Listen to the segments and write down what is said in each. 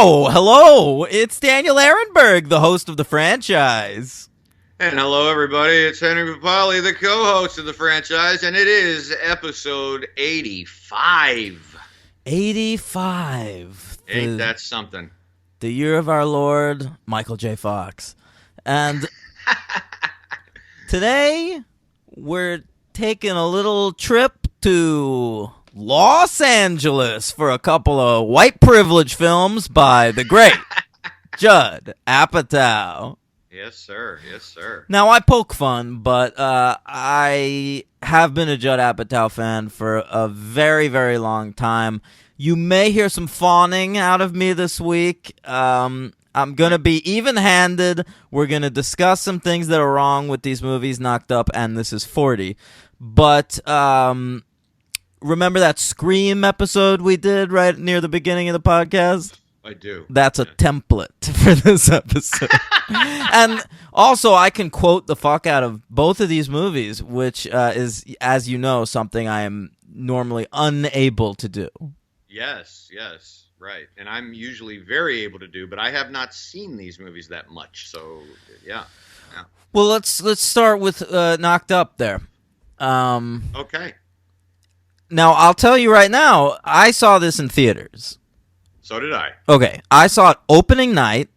Hello, it's Daniel Ehrenberg, the host of the franchise. And hello, everybody. It's Henry Papali, the co-host of the franchise, and it is episode 85. 85. Ain't that something? The year of our Lord, Michael J. Fox. And today, we're taking a little trip to Los Angeles for a couple of white privilege films by the great Judd Apatow. Yes, sir. Yes, sir. Now, I poke fun, but I have been a Judd Apatow fan for a very, very long time. You may hear some fawning out of me this week. I'm going to be even-handed. We're going to discuss some things that are wrong with these movies, Knocked Up, and This Is 40. But remember that Scream episode we did right near the beginning of the podcast? I do. That's a template for this episode. And also, I can quote the fuck out of both of these movies, which is, as you know, something I am normally unable to do. Yes, right. And I'm usually very able to do, but I have not seen these movies that much. So, yeah. Well, let's start with Knocked Up there. Okay. Now, I'll tell you right now, I saw this in theaters. So did I. Okay, I saw it opening night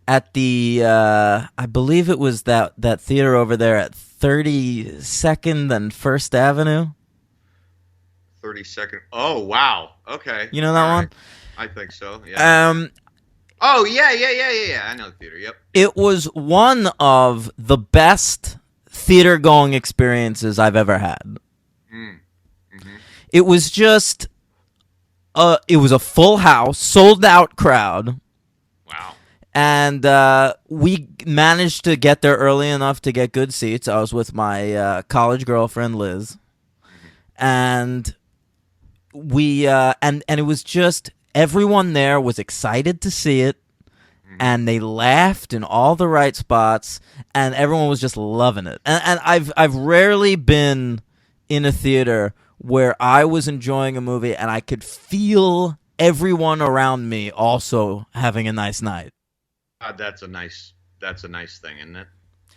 at the, I believe it was that theater over there at 32nd and 1st Avenue. 32nd. Oh, wow. Okay. You know that one? I think so, yeah. Oh, yeah. I know the theater, yep. It was one of the best theater-going experiences I've ever had. Mm-hmm. It was just... it was a full house, sold-out crowd. Wow. And we managed to get there early enough to get good seats. I was with my college girlfriend, Liz. And we and it was just everyone there was excited to see it. And they laughed in all the right spots, and everyone was just loving it. And I've rarely been in a theater where I was enjoying a movie and I could feel everyone around me also having a nice night. That's a nice thing, isn't it?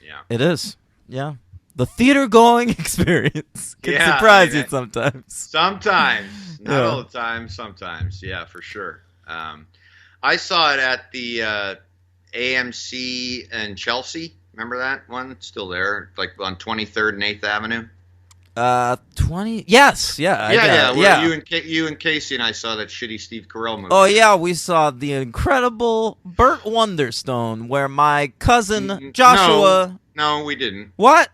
Yeah. It is. Yeah. The theater-going experience can surprise you sometimes. Sometimes. Not all the time, sometimes. Yeah, for sure. I saw it at the AMC in Chelsea. Remember that one? It's still there, like on 23rd and 8th Avenue. 20. Yes, yeah. You and Casey and I saw that shitty Steve Carell movie. Oh yeah, we saw the incredible Burt Wonderstone, where my cousin Joshua. No, we didn't. What?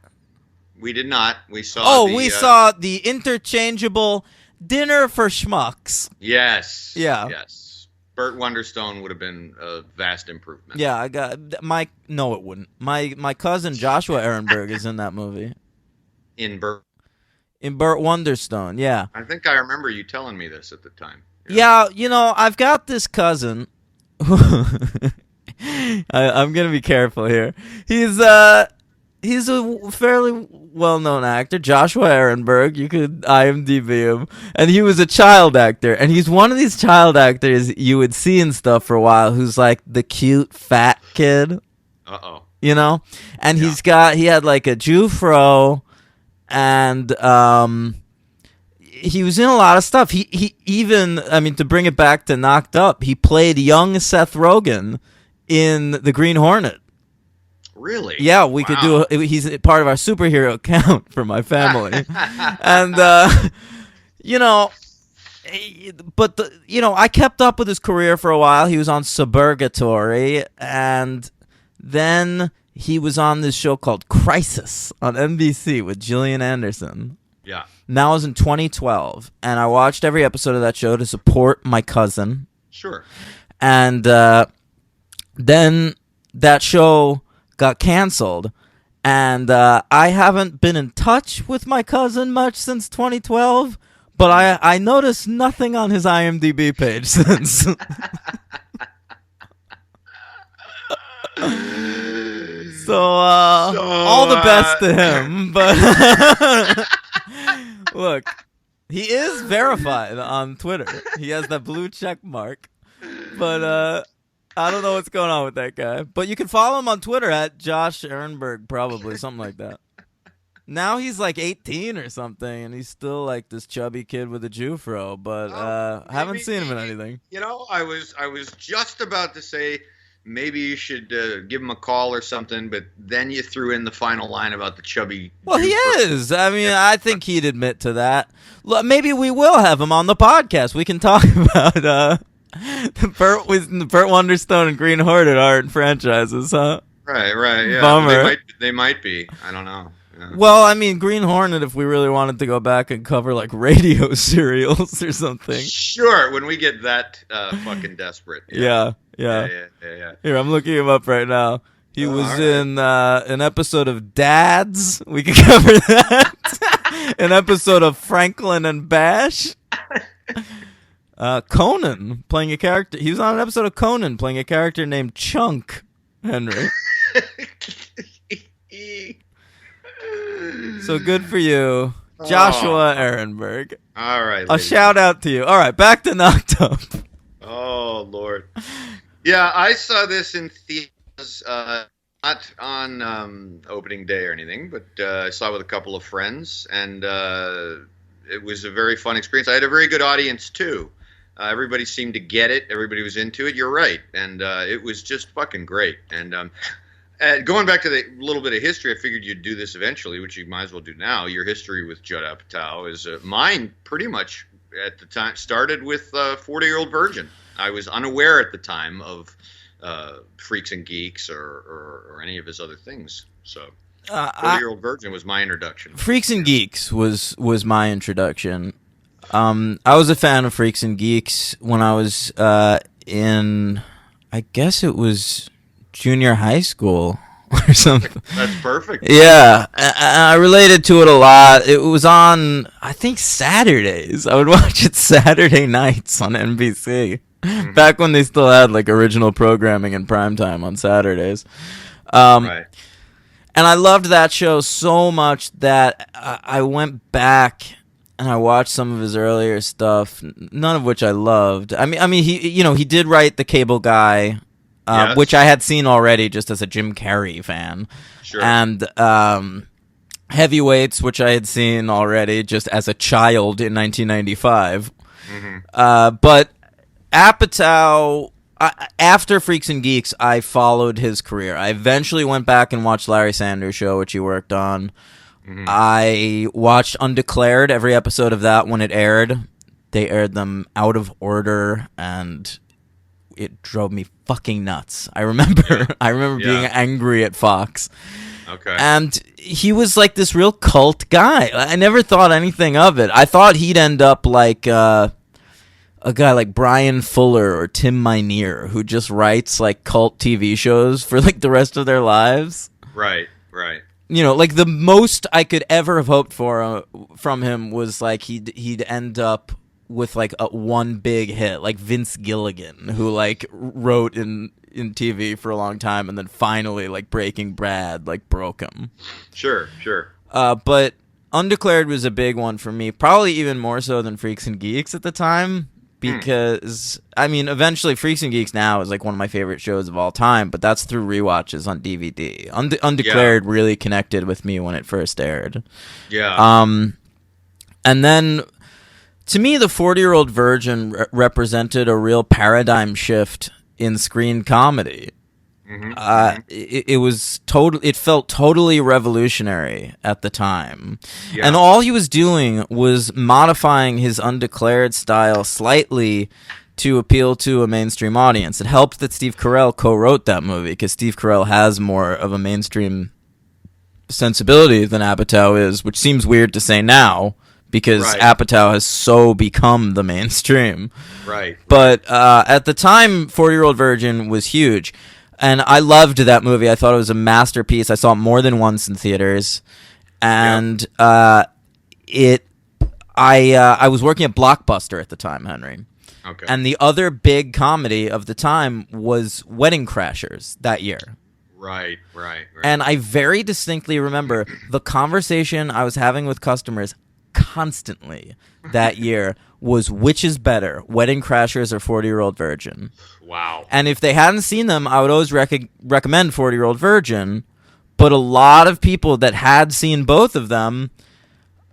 We did not. We saw. We saw the interchangeable Dinner for Schmucks. Yes. Yeah. Yes. Burt Wonderstone would have been a vast improvement. Yeah, I got my. No, it wouldn't. My cousin Joshua Ehrenberg is in that movie. In Burt Wonderstone, yeah. I think I remember you telling me this at the time. Yeah, I've got this cousin. I'm gonna be careful here. He's a fairly well-known actor, Joshua Ehrenberg. You could IMDb him, and he was a child actor, and he's one of these child actors you would see and stuff for a while, who's like the cute fat kid. And he had like a Jufro. And he was in a lot of stuff. He even, to bring it back to Knocked Up, he played young Seth Rogen in The Green Hornet. Really? Yeah, we could do. He's part of our superhero account for my family, and but I kept up with his career for a while. He was on Suburgatory, and then he was on this show called Crisis on NBC with Gillian Anderson. Yeah. And that was in 2012. And I watched every episode of that show to support my cousin. Sure. And then that show got canceled. And I haven't been in touch with my cousin much since 2012. But I noticed nothing on his IMDb page since. So, all the best to him, but look, he is verified on Twitter. He has that blue check mark. But I don't know what's going on with that guy. But you can follow him on Twitter at Josh Ehrenberg, probably something like that. Now he's like 18 or something, and he's still like this chubby kid with a Jufro. But I haven't seen him in anything. You know, I was just about to say maybe you should give him a call or something, but then you threw in the final line about the chubby. Well, he is. I mean, I think he'd admit to that. Look, maybe we will have him on the podcast. We can talk about the Burt Wonderstone and Green Hornet art franchises, huh? Right, yeah. Bummer. They might be. I don't know. Yeah. Well, I mean, Green Hornet, if we really wanted to go back and cover like radio serials or something. Sure, when we get that fucking desperate. Yeah. Yeah. Here, I'm looking him up right now. He was in an episode of Dads. We can cover that. An episode of Franklin and Bash. Conan, playing a character. He was on an episode of Conan, playing a character named Chunk, Henry. So good for you, Joshua Ehrenberg. All right. A shout out to you. All right, back to Knocked Up. Oh, Lord. Yeah, I saw this in theaters, not on opening day or anything, but I saw it with a couple of friends, and it was a very fun experience. I had a very good audience, too. Everybody seemed to get it. Everybody was into it. You're right. And it was just fucking great. And going back to the little bit of history, I figured you'd do this eventually, which you might as well do now. Your history with Judd Apatow is mine pretty much at the time started with 40-Year-Old Virgin. I was unaware at the time of Freaks and Geeks or any of his other things. So 40-Year-Old Virgin was my introduction. Freaks and Geeks was my introduction. I was a fan of Freaks and Geeks when I was in, I guess it was junior high school or something. That's perfect. Yeah, I related to it a lot. It was on, I think, Saturdays. I would watch it Saturday nights on NBC. Mm-hmm. Back when they still had like original programming in primetime on Saturdays. Right. And I loved that show so much that I went back and I watched some of his earlier stuff, none of which I loved. I mean, he did write The Cable Guy, yes. which I had seen already just as a Jim Carrey fan. Sure. And Heavyweights, which I had seen already just as a child in 1995. Mm-hmm. But Apatow, after Freaks and Geeks, I followed his career. I eventually went back and watched Larry Sanders Show, which he worked on. Mm-hmm. I watched Undeclared, every episode of that when it aired. They aired them out of order, and it drove me fucking nuts. I remember being angry at Fox. Okay. And he was like this real cult guy. I never thought anything of it. I thought he'd end up like a guy like Brian Fuller or Tim Minear, who just writes like cult TV shows for like the rest of their lives. Right. You know, like the most I could ever have hoped for from him was like he'd end up with like one big hit, like Vince Gilligan, who like wrote in TV for a long time, and then finally like Breaking Bad like broke him. Sure. But Undeclared was a big one for me, probably even more so than Freaks and Geeks at the time. Because, I mean, eventually Freaks and Geeks now is like one of my favorite shows of all time, but that's through rewatches on DVD. Undeclared really connected with me when it first aired. Yeah. And then, to me, the 40-Year-Old Virgin represented a real paradigm shift in screen comedy. Mm-hmm. It felt totally revolutionary at the time. Yeah. And all he was doing was modifying his Undeclared style slightly to appeal to a mainstream audience. It helped that Steve Carell co-wrote that movie, because Steve Carell has more of a mainstream sensibility than Apatow is, which seems weird to say now, because Apatow has so become the mainstream. Right. But at the time, 40-Year-Old Virgin was huge. And I loved that movie. I thought it was a masterpiece. I saw it more than once in theaters. And I was working at Blockbuster at the time, Henry. Okay. And the other big comedy of the time was Wedding Crashers that year. Right. And I very distinctly remember the conversation I was having with customers constantly that year was which is better, Wedding Crashers or 40-Year-Old Virgin. Wow. And if they hadn't seen them, I would always recommend 40-Year-Old Virgin. But a lot of people that had seen both of them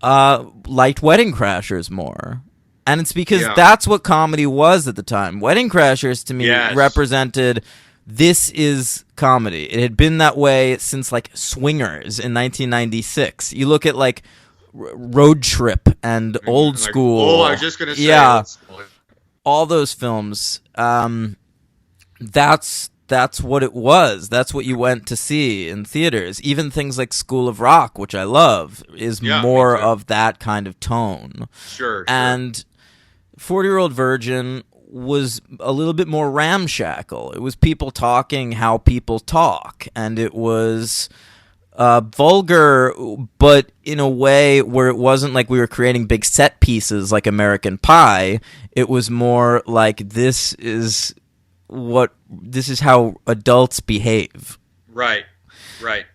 liked Wedding Crashers more. And it's because that's what comedy was at the time. Wedding Crashers, to me, represented this is comedy. It had been that way since, like, Swingers in 1996. You look at, like, Road Trip and Old School. Oh, I was just going to say. Yeah. All those films. That's what it was. That's what you went to see in theaters. Even things like School of Rock, which I love, is more of that kind of tone. Sure. And 40-Year-Old Virgin was a little bit more ramshackle. It was people talking how people talk, and it was vulgar, but in a way where it wasn't like we were creating big set pieces like American Pie. It was more like this is how adults behave. Right,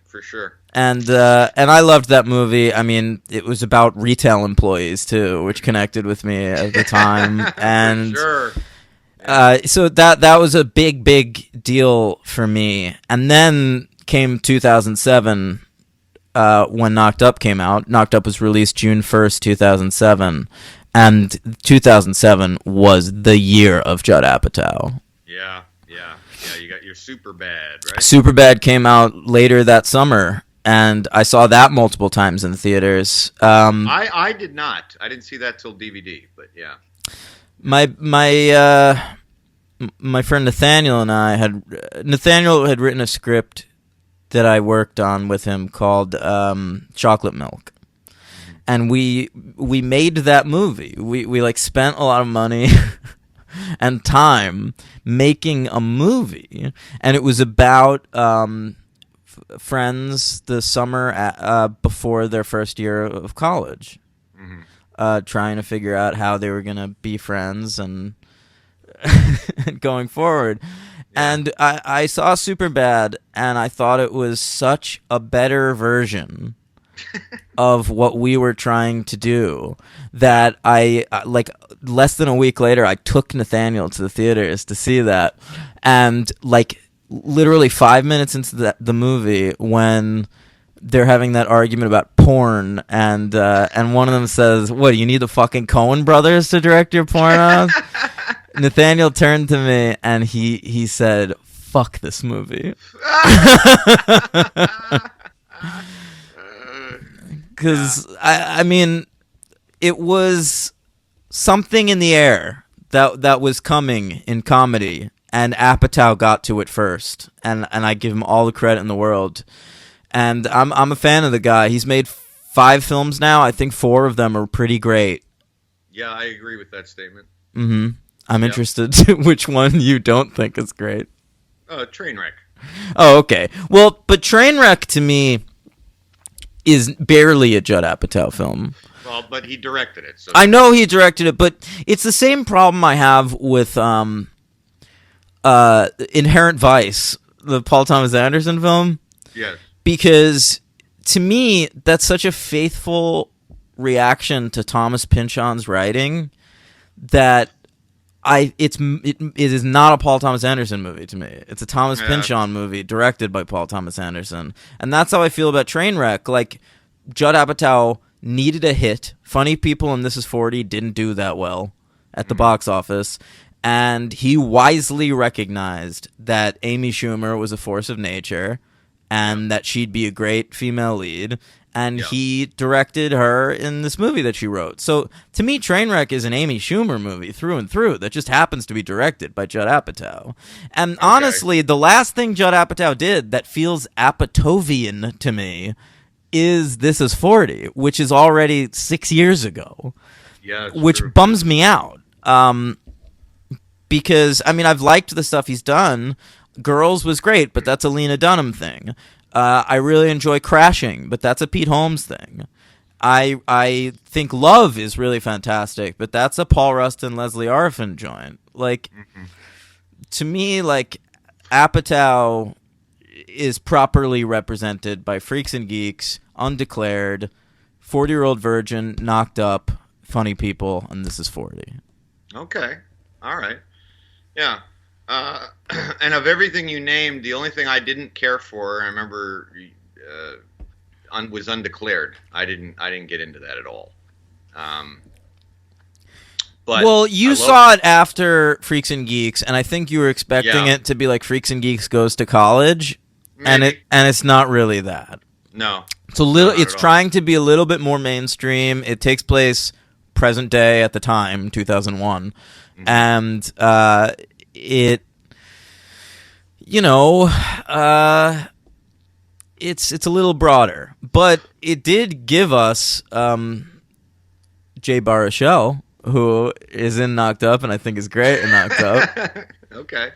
for sure. And I loved that movie. I mean, it was about retail employees too, which connected with me at the time. And sure. So that was a big deal for me. And then came 2007 when Knocked Up came out. Knocked Up was released June 1st, 2007. And 2007 was the year of Judd Apatow. Yeah. You got your Superbad, right? Superbad came out later that summer, and I saw that multiple times in theaters. I did not. I didn't see that till DVD, but yeah. My friend Nathaniel and I Nathaniel had written a script that I worked on with him called Chocolate Milk. And we made that movie. We like spent a lot of money and time making a movie, and it was about friends the summer before their first year of college, trying to figure out how they were gonna be friends and going forward. Yeah. And I saw Superbad, and I thought it was such a better version of what we were trying to do that I like less than a week later I took Nathaniel to the theaters to see that, and like literally 5 minutes into the movie when they're having that argument about porn, and one of them says, "What, do you need the fucking Coen brothers to direct your pornos?" Nathaniel turned to me and he said, "Fuck this movie." Because, I mean, it was something in the air that was coming in comedy, and Apatow got to it first, and I give him all the credit in the world. And I'm a fan of the guy. He's made 5 films now. I think 4 of them are pretty great. Yeah, I agree with that statement. Mm-hmm. I'm interested to which one you don't think is great. Trainwreck. Oh, okay. Well, but Trainwreck to me is barely a Judd Apatow film. Well, but he directed it. So. I know he directed it, but it's the same problem I have with Inherent Vice, the Paul Thomas Anderson film. Yes. Because to me, that's such a faithful reaction to Thomas Pynchon's writing that it is not a Paul Thomas Anderson movie to me. It's a Thomas Pynchon movie directed by Paul Thomas Anderson. And that's how I feel about Trainwreck. Like, Judd Apatow needed a hit. Funny People and This Is 40 didn't do that well at the box office. And he wisely recognized that Amy Schumer was a force of nature and that she'd be a great female lead. And he directed her in this movie that she wrote. So, to me, Trainwreck is an Amy Schumer movie through and through that just happens to be directed by Judd Apatow. And honestly, the last thing Judd Apatow did that feels Apatovian to me is This Is 40, which is already 6 years ago. Yeah, which bums me out. Because, I mean, I've liked the stuff he's done. Girls was great, but that's a Lena Dunham thing. I really enjoy Crashing, but that's a Pete Holmes thing. I think Love is really fantastic, but that's a Paul Rust and Leslie Arfin joint. Like, to me, like, Apatow is properly represented by Freaks and Geeks, Undeclared, 40-Year-Old Virgin, Knocked Up, funny people, and this is 40. Okay. All right. Yeah. And of everything you named, the only thing I didn't care for, I remember, was Undeclared. I didn't get into that at all. But well, you saw it after Freaks and Geeks, and I think you were expecting Yeah. it to be like Freaks and Geeks Goes to College, Maybe. and it's not really that. No. It's a little. Not It's at all. trying to be a little bit more mainstream. It takes place present day at the time, 2001, and it, it's a little broader, but it did give us Jay Baruchel, who is in Knocked Up, and I think is great in Knocked Up. Okay.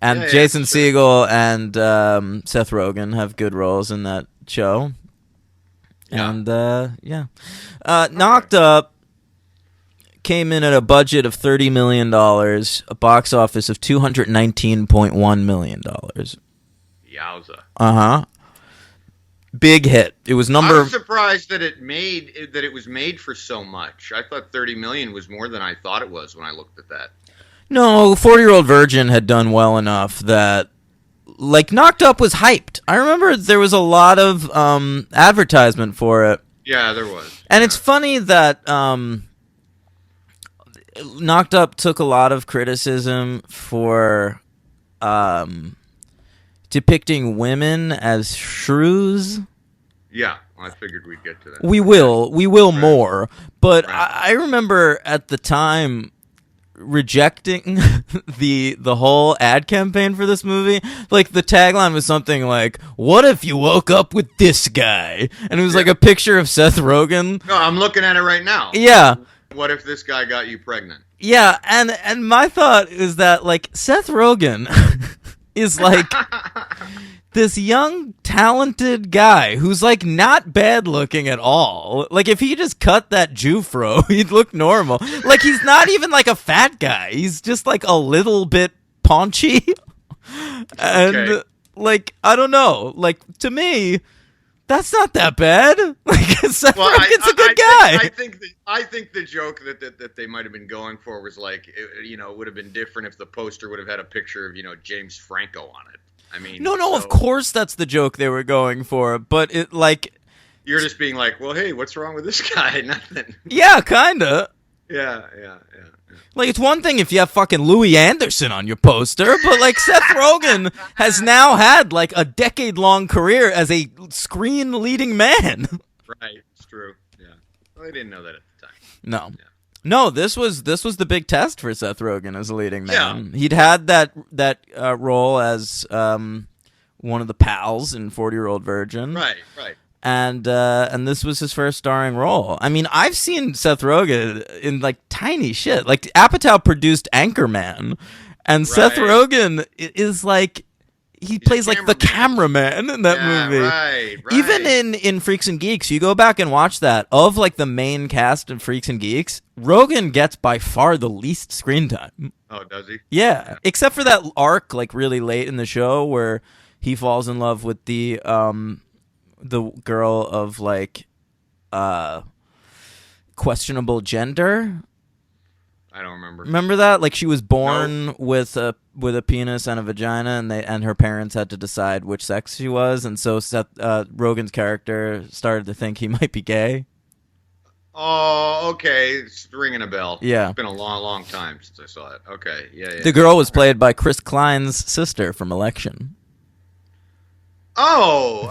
And Yeah, Jason sure. Segel and Seth Rogen have good roles in that show. Yeah. And Knocked Up came in at a budget of $30 million, a box office of $219.1 million. Yowza. Uh-huh. Big hit. It was I number... was surprised that it was made for so much. I thought 30 million was more than I thought it was when I looked at that. No, 40-Year-Old Virgin had done well enough that, like, Knocked Up was hyped. I remember there was a lot of advertisement for it. Yeah, there was. And it's funny that Knocked Up took a lot of criticism for depicting women as shrews. Yeah, I figured we'd get to that. We will Right. more. But Right. I remember at the time rejecting the whole ad campaign for this movie. Like, the tagline was something like, "What if you woke up with this guy?" And it was like a picture of Seth Rogen. No, I'm looking at it right now. Yeah. What if this guy got you pregnant? Yeah, and my thought is that, like, Seth Rogen is like this young, talented guy who's, like, not bad looking at all. Like, if he just cut that Jufro, he'd look normal. Like, he's not even, like, a fat guy. He's just, like, a little bit paunchy. And, Okay. like, I don't know. Like, to me, that's not that bad. Like, Seth Rogen's a good guy. I think the joke that they might have been going for was like, it would have been different if the poster would have had a picture of, James Franco on it. I mean, No, of course that's the joke they were going for, but it, like... You're just being like, well, hey, what's wrong with this guy? Nothing. Yeah, kinda. Yeah. Like, it's one thing if you have fucking Louis Anderson on your poster, but, like, Seth Rogen has now had, like, a decade-long career as a screen-leading man. Right, it's true. Yeah. Well, I didn't know that at the time. No. Yeah. No, this was the big test for Seth Rogen as a leading man. Yeah. He'd had that role as one of the pals in 40-Year-Old Virgin. Right. And this was his first starring role. I mean, I've seen Seth Rogen in, like, tiny shit. Like, Apatow produced Anchorman, and Seth Right. Rogen is like, he plays like the cameraman in that movie. Right. Even in Freaks and Geeks, you go back and watch that, of, like, the main cast of Freaks and Geeks, Rogen gets by far the least screen time. Oh, does he? Yeah, except for that arc, like, really late in the show where he falls in love with the girl of, like, questionable gender. I don't remember. Remember that? Like, she was born with a penis and a vagina, and her parents had to decide which sex she was, and so Rogen's character started to think he might be gay. Oh, okay. It's ringing a bell. Yeah. It's been a long, long time since I saw it. Okay. Yeah. The girl was played by Chris Klein's sister from Election. Oh,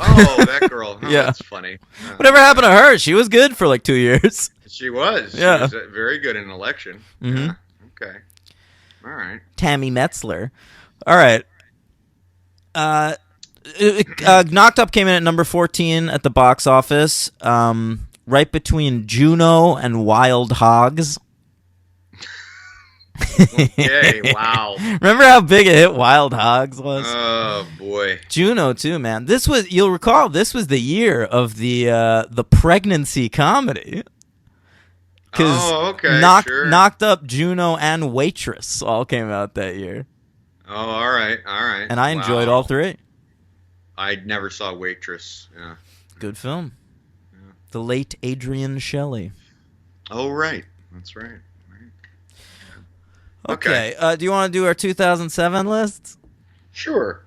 that girl. Oh, Yeah. That's funny. Whatever happened to her? She was good for like 2 years. She was. Yeah. She was very good in Election. Mhm. Yeah. Okay. All right. Tammy Metzler. All right. Knocked Up came in at number 14 at the box office, right between Juno and Wild Hogs. Okay. Wow. Remember how big a hit Wild Hogs was? Oh boy. Juno too, man. You'll recall this was the year of the pregnancy comedy. Oh, okay. Sure. Knocked Up, Juno, and Waitress all came out that year. Oh, all right. And I enjoyed Wow. all three. I never saw Waitress. Yeah. Good film. The late Adrian Shelley. Oh, right. That's right. Okay. Do you want to do our 2007 lists? Sure.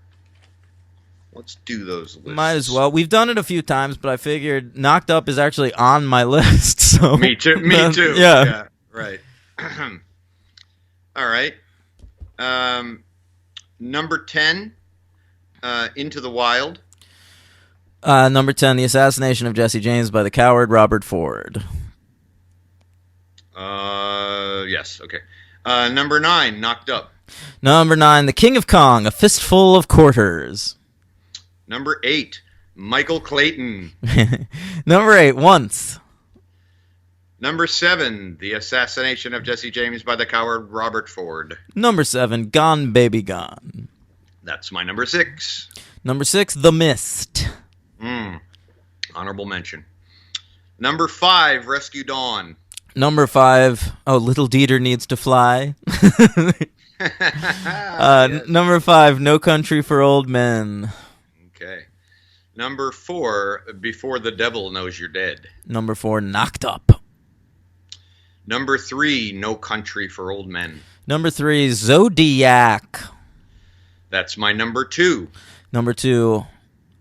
Let's do those lists. Might as well. We've done it a few times, but I figured Knocked Up is actually on my list. So Me too. Me too. Yeah. Right. All right. Number 10, Into the Wild. Number 10, The Assassination of Jesse James by the coward Robert Ford. Yes. Okay. Number 9, Knocked Up. Number 9, The King of Kong, A Fistful of Quarters. Number 8, Michael Clayton. Number 8, Once. Number 7, The Assassination of Jesse James by the coward Robert Ford. Number 7, Gone Baby Gone. That's my number 6. Number 6, The Mist. Honorable mention. Number 5, Rescue Dawn. Number 5, Little Dieter Needs to Fly. Yes. Number 5, No Country for Old Men. Okay. Number 4, Before the Devil Knows You're Dead. Number 4, Knocked Up. Number 3, No Country for Old Men. Number 3, Zodiac. That's my number 2. Number 2,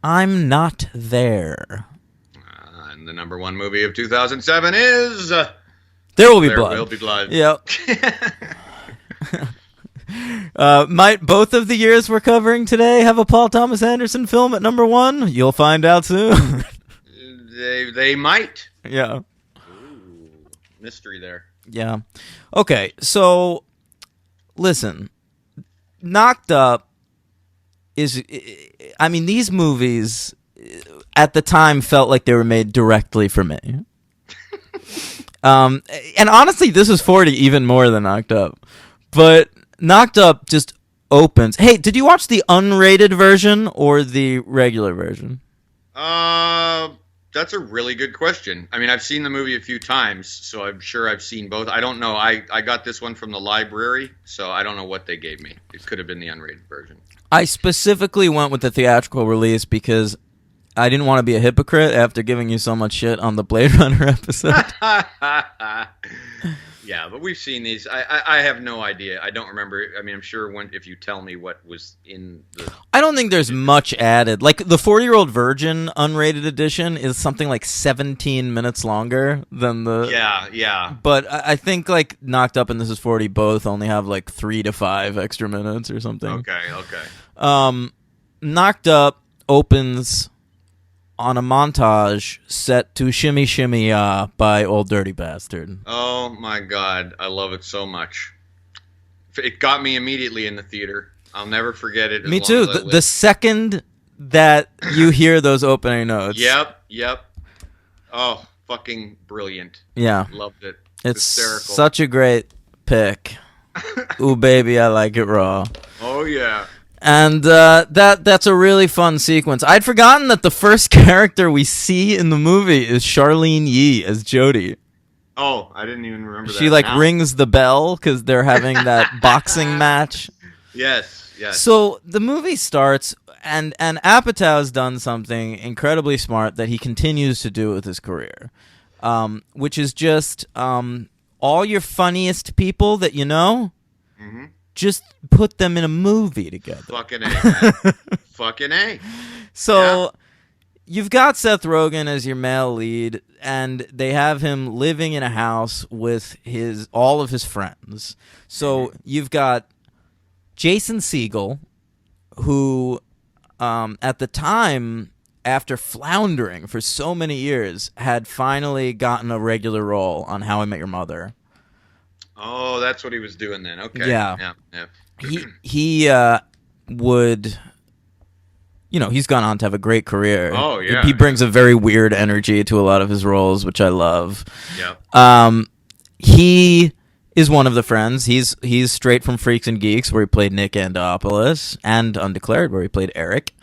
I'm Not There. And the number 1 movie of 2007 is... There Will Be There Blood. Will Be Blood. Yep. Might both of the years we're covering today have a Paul Thomas Anderson film at number 1? You'll find out soon. They might. Yeah. Ooh, mystery there. Yeah. Okay, so listen. Knocked Up is... I mean, these movies at the time felt like they were made directly for me. And honestly, this is 40 even more than Knocked Up. But Knocked Up just opens. Hey, did you watch the unrated version or the regular version? That's a really good question. I mean, I've seen the movie a few times, so I'm sure I've seen both. I don't know. I got this one from the library, so I don't know what they gave me. It could have been the unrated version. I specifically went with the theatrical release because I didn't want to be a hypocrite after giving you so much shit on the Blade Runner episode. Yeah, but we've seen these. I have no idea. I don't remember. I mean, I'm sure if you tell me what was in the... I don't think there's much added. Like, the 40-Year-Old Virgin unrated edition is something like 17 minutes longer than the... Yeah. But I think, like, Knocked Up and This Is 40 both only have, like, 3 to 5 extra minutes or something. Okay. Knocked Up opens on a montage set to Shimmy Shimmy Ya by Old Dirty Bastard. Oh, my God. I love it so much. It got me immediately in the theater. I'll never forget it. Me too. The second that you hear those opening notes. Yep. Oh, fucking brilliant. Yeah. Loved it. It's hysterical. such a great pick. Ooh, baby, I like it raw. Oh, yeah. And that's a really fun sequence. I'd forgotten that the first character we see in the movie is Charlene Yee as Jodie. Oh, I didn't even remember that. She, like, rings the bell because they're having that boxing match. Yes. So the movie starts, and Apatow's done something incredibly smart that he continues to do with his career, which is just all your funniest people that you know, just put them in a movie together. Fucking A, man. Fucking A. So you've got Seth Rogen as your male lead, and they have him living in a house with all of his friends. So you've got Jason Segel, who at the time, after floundering for so many years, had finally gotten a regular role on How I Met Your Mother. Oh, that's what he was doing then. Okay. Yeah. Yeah. He would... You know, he's gone on to have a great career. Oh, yeah. He brings a very weird energy to a lot of his roles, which I love. Yeah. He is one of the friends. He's straight from Freaks and Geeks, where he played Nick Andopoulos, and Undeclared, where he played Eric.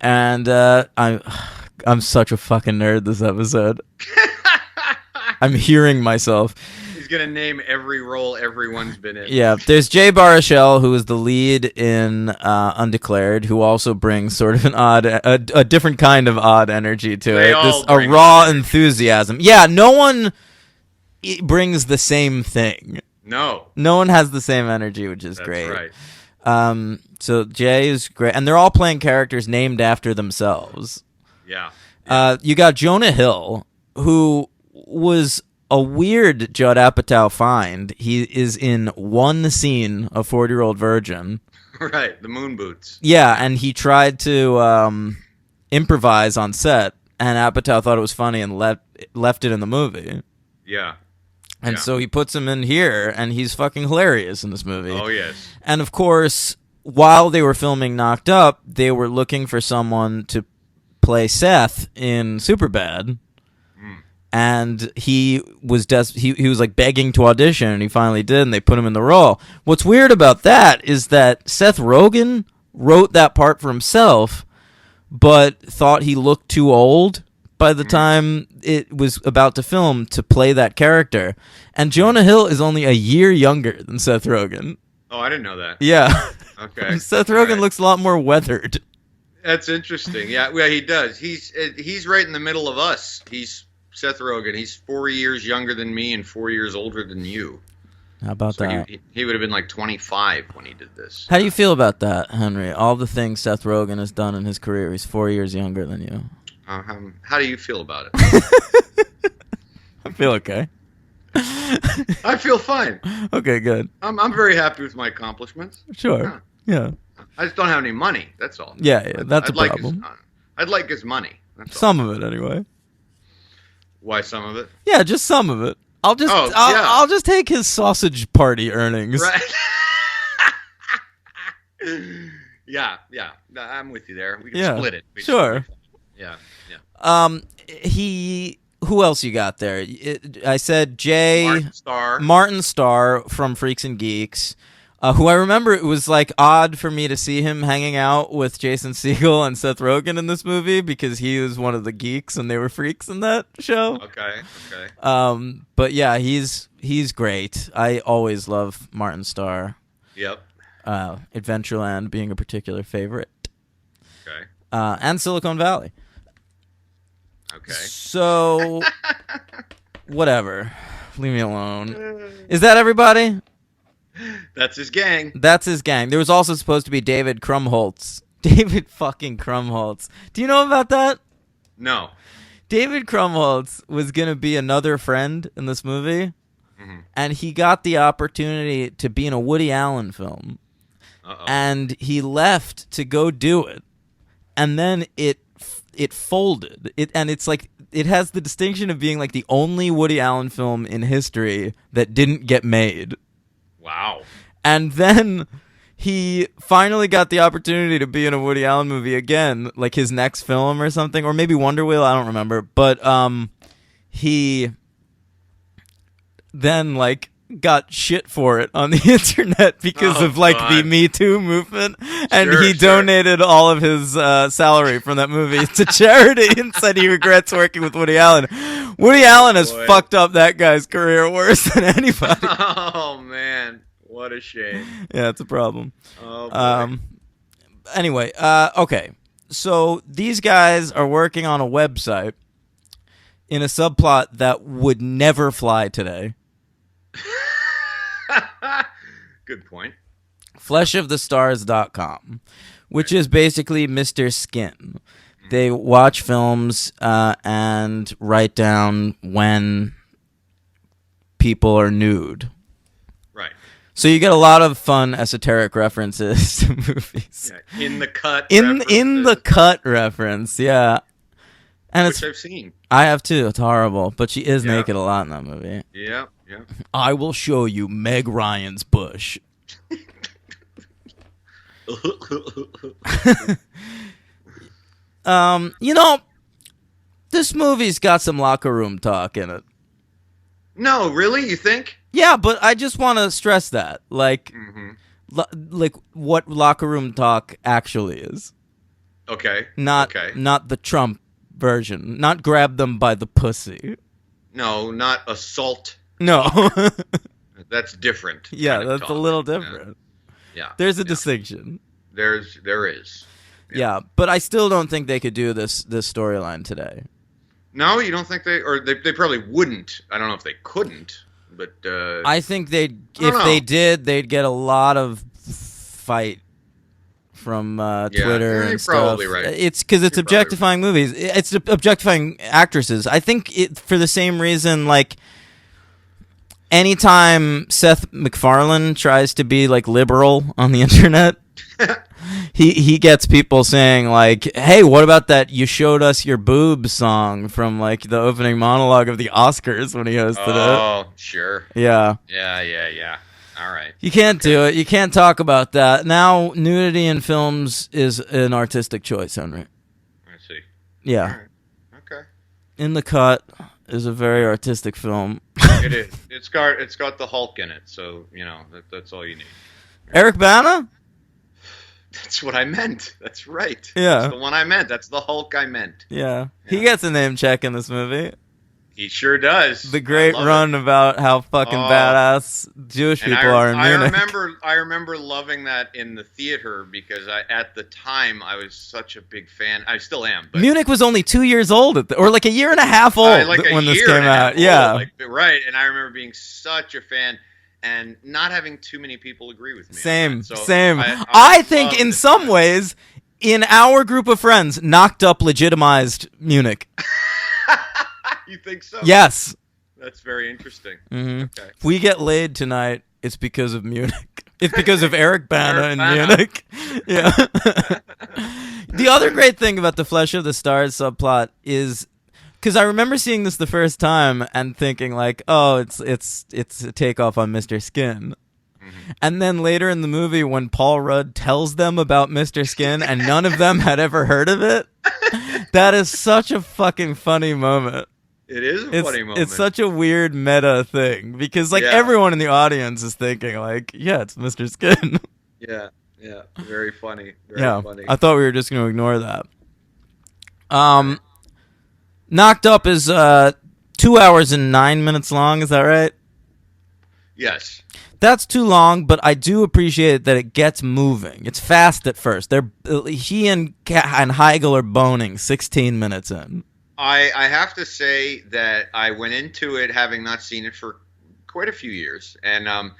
And I'm such a fucking nerd this episode. I'm hearing myself. He's going to name every role everyone's been in. Yeah, there's Jay Baruchel, who is the lead in Undeclared, who also brings sort of a different kind of odd energy to it. A raw enthusiasm. Yeah, no one it brings the same thing. No. No one has the same energy, which is That's great. right. So Jay is great, and they're all playing characters named after themselves. Yeah. You got Jonah Hill, who was a weird Judd Apatow find. He is in one scene of 40-Year-Old Virgin. Right, the moon boots. Yeah, and he tried to improvise on set, and Apatow thought it was funny and left it in the movie. Yeah. And so he puts him in here, and he's fucking hilarious in this movie. Oh, yes. And of course, while they were filming Knocked Up, they were looking for someone to play Seth in Superbad. And he was he was like begging to audition, and he finally did, and they put him in the role. What's weird about that is that Seth Rogen wrote that part for himself, but thought he looked too old by the time it was about to film to play that character. And Jonah Hill is only a year younger than Seth Rogen. Oh, I didn't know that. Yeah. Okay. Seth Rogen looks a lot more weathered. That's interesting. Yeah, he does. He's right in the middle of us. He's Seth Rogen. He's 4 years younger than me and 4 years older than you. How about that? He would have been like 25 when he did this. How do you feel about that, Henry? All the things Seth Rogen has done in his career. He's 4 years younger than you. How do you feel about it? I feel okay. I feel fine. Okay, good. I'm very happy with my accomplishments. Sure. Yeah. I just don't have any money. That's all. Yeah, that's a problem. I'd like his money. That's some all. of it, anyway. Why some of it? Yeah, just some of it. I'll just take his sausage party earnings. Right. Yeah. I'm with you there. We can split it. Sure. Yeah. Who else you got there? I said Jay Martin Starr from Freaks and Geeks. Who I remember, it was like odd for me to see him hanging out with Jason Segel and Seth Rogen in this movie because he was one of the geeks and they were freaks in that show. Okay. But yeah, he's great. I always love Martin Starr. Yep. Adventureland being a particular favorite. Okay. And Silicon Valley. Okay. So, whatever. Leave me alone. Is that everybody? That's his gang. That's his gang. There was also supposed to be David Krumholtz. David fucking Krumholtz. Do you know about that? No. David Krumholtz was going to be another friend in this movie, and he got the opportunity to be in a Woody Allen film. Uh-oh. And he left to go do it. And then it folded. It's like it has the distinction of being like the only Woody Allen film in history that didn't get made. Wow. And then he finally got the opportunity to be in a Woody Allen movie again, like his next film or something, or maybe Wonder Wheel, I don't remember. But he then like got shit for it on the internet because of like the Me Too movement, and he donated all of his salary from that movie to charity and said he regrets working with Woody Allen. Woody Allen has fucked up that guy's career worse than anybody. Oh man, what a shame. Yeah, it's a problem. Oh boy. Anyway, okay. So these guys are working on a website in a subplot that would never fly today. Good point. Fleshofthestars.com, which is basically Mr. Skin. They watch films and write down when people are nude. Right. So you get a lot of fun esoteric references to movies. Yeah, in the cut. In the cut reference, yeah. And which I've seen. I have too. It's horrible, but she is naked a lot in that movie. Yeah. I will show you Meg Ryan's bush. This movie's got some locker room talk in it. No, really? You think? Yeah, but I just want to stress that, like what locker room talk actually is. Okay. Not the Trump version. Not grab them by the pussy. No, not assault. No. That's different. Yeah, that's a little different. Yeah. There's a distinction. There is. Yeah, but I still don't think they could do this storyline today. No, you don't think they probably wouldn't. I don't know if they couldn't, but I think if know. they did, they'd get a lot of fight from Twitter and stuff. Probably right. It's because it's objectifying movies. It's objectifying actresses. I think for the same reason, like anytime Seth MacFarlane tries to be like liberal on the internet. He gets people saying like, "Hey, what about that you showed us your boobs song from like the opening monologue of the Oscars when he hosted it?" Oh, sure. Yeah. Yeah. All right. You can't do it. You can't talk about that. Now, nudity in films is an artistic choice, Henry. I see. Yeah. All right. Okay. In the Cut is a very artistic film. It is. It's got the Hulk in it, so that's all you need. Eric Bana? That's what I meant. That's right. Yeah. That's the one I meant. That's the Hulk I meant. Yeah. He gets a name check in this movie. He sure does. The great run about how fucking badass Jewish people are in Munich. I remember loving that in the theater because at the time I was such a big fan. I still am. But Munich was only 2 years old, or like a year and a half old when this came out. Yeah. Right. And I remember being such a fan. And not having too many people agree with me. Same. So I think in some ways, in our group of friends, Knocked Up legitimized Munich. You think so? Yes. That's very interesting. Mm-hmm. Okay. If we get laid tonight, it's because of Munich. It's because of Eric Bana in Munich. Yeah. The other great thing about the Flesh of the Stars subplot is, because I remember seeing this the first time and thinking like, oh, it's a takeoff on Mr. Skin. Mm-hmm. And then later in the movie when Paul Rudd tells them about Mr. Skin and none of them had ever heard of it, that is such a fucking funny moment. It is a funny moment. It's such a weird meta thing because like everyone in the audience is thinking like, yeah, it's Mr. Skin. Yeah. Very funny. Very funny. I thought we were just going to ignore that. Knocked Up is 2 hours and 9 minutes long. Is that right? Yes. That's too long, but I do appreciate that it gets moving. It's fast at first. He and Heigl are boning 16 minutes in. I have to say that I went into it having not seen it for quite a few years, and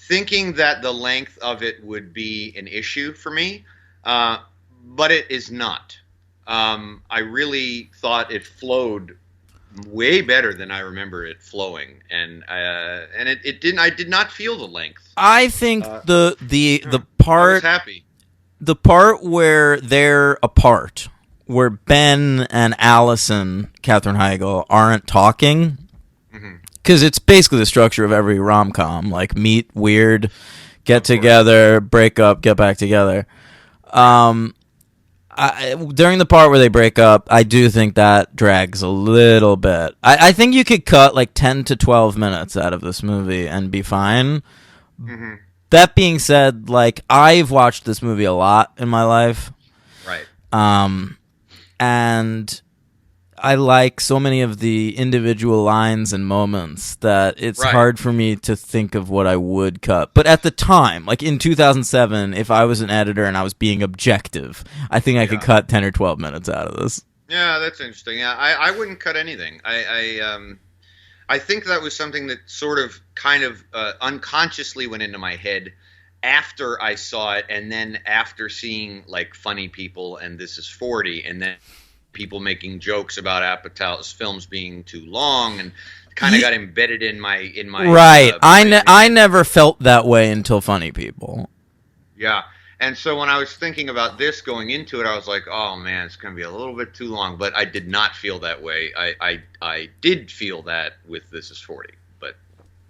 thinking that the length of it would be an issue for me, but it is not. I really thought it flowed way better than I remember it flowing, and it didn't. I did not feel the length. I think the part, I was happy. The part where they're apart, where Ben and Allison, Katherine Heigl, aren't talking, because it's basically the structure of every rom-com, like meet weird, get together, break up, get back together. During the part where they break up, I do think that drags a little bit. I think you could cut like 10 to 12 minutes out of this movie and be fine. Mm-hmm. That being said, like I've watched this movie a lot in my life. Right. And I like so many of the individual lines and moments that it's hard for me to think of what I would cut. But at the time, like in 2007, if I was an editor and I was being objective, I think I could cut 10 or 12 minutes out of this. Yeah, that's interesting. Yeah, I wouldn't cut anything. I think that was something that sort of kind of unconsciously went into my head after I saw it, and then after seeing like Funny People and This Is 40, and then people making jokes about Apatow's films being too long, and kind of got embedded in my right. I never felt that way until Funny People. Yeah, and so when I was thinking about this going into it, I was like, oh man, it's going to be a little bit too long. But I did not feel that way. I did feel that with This Is 40, but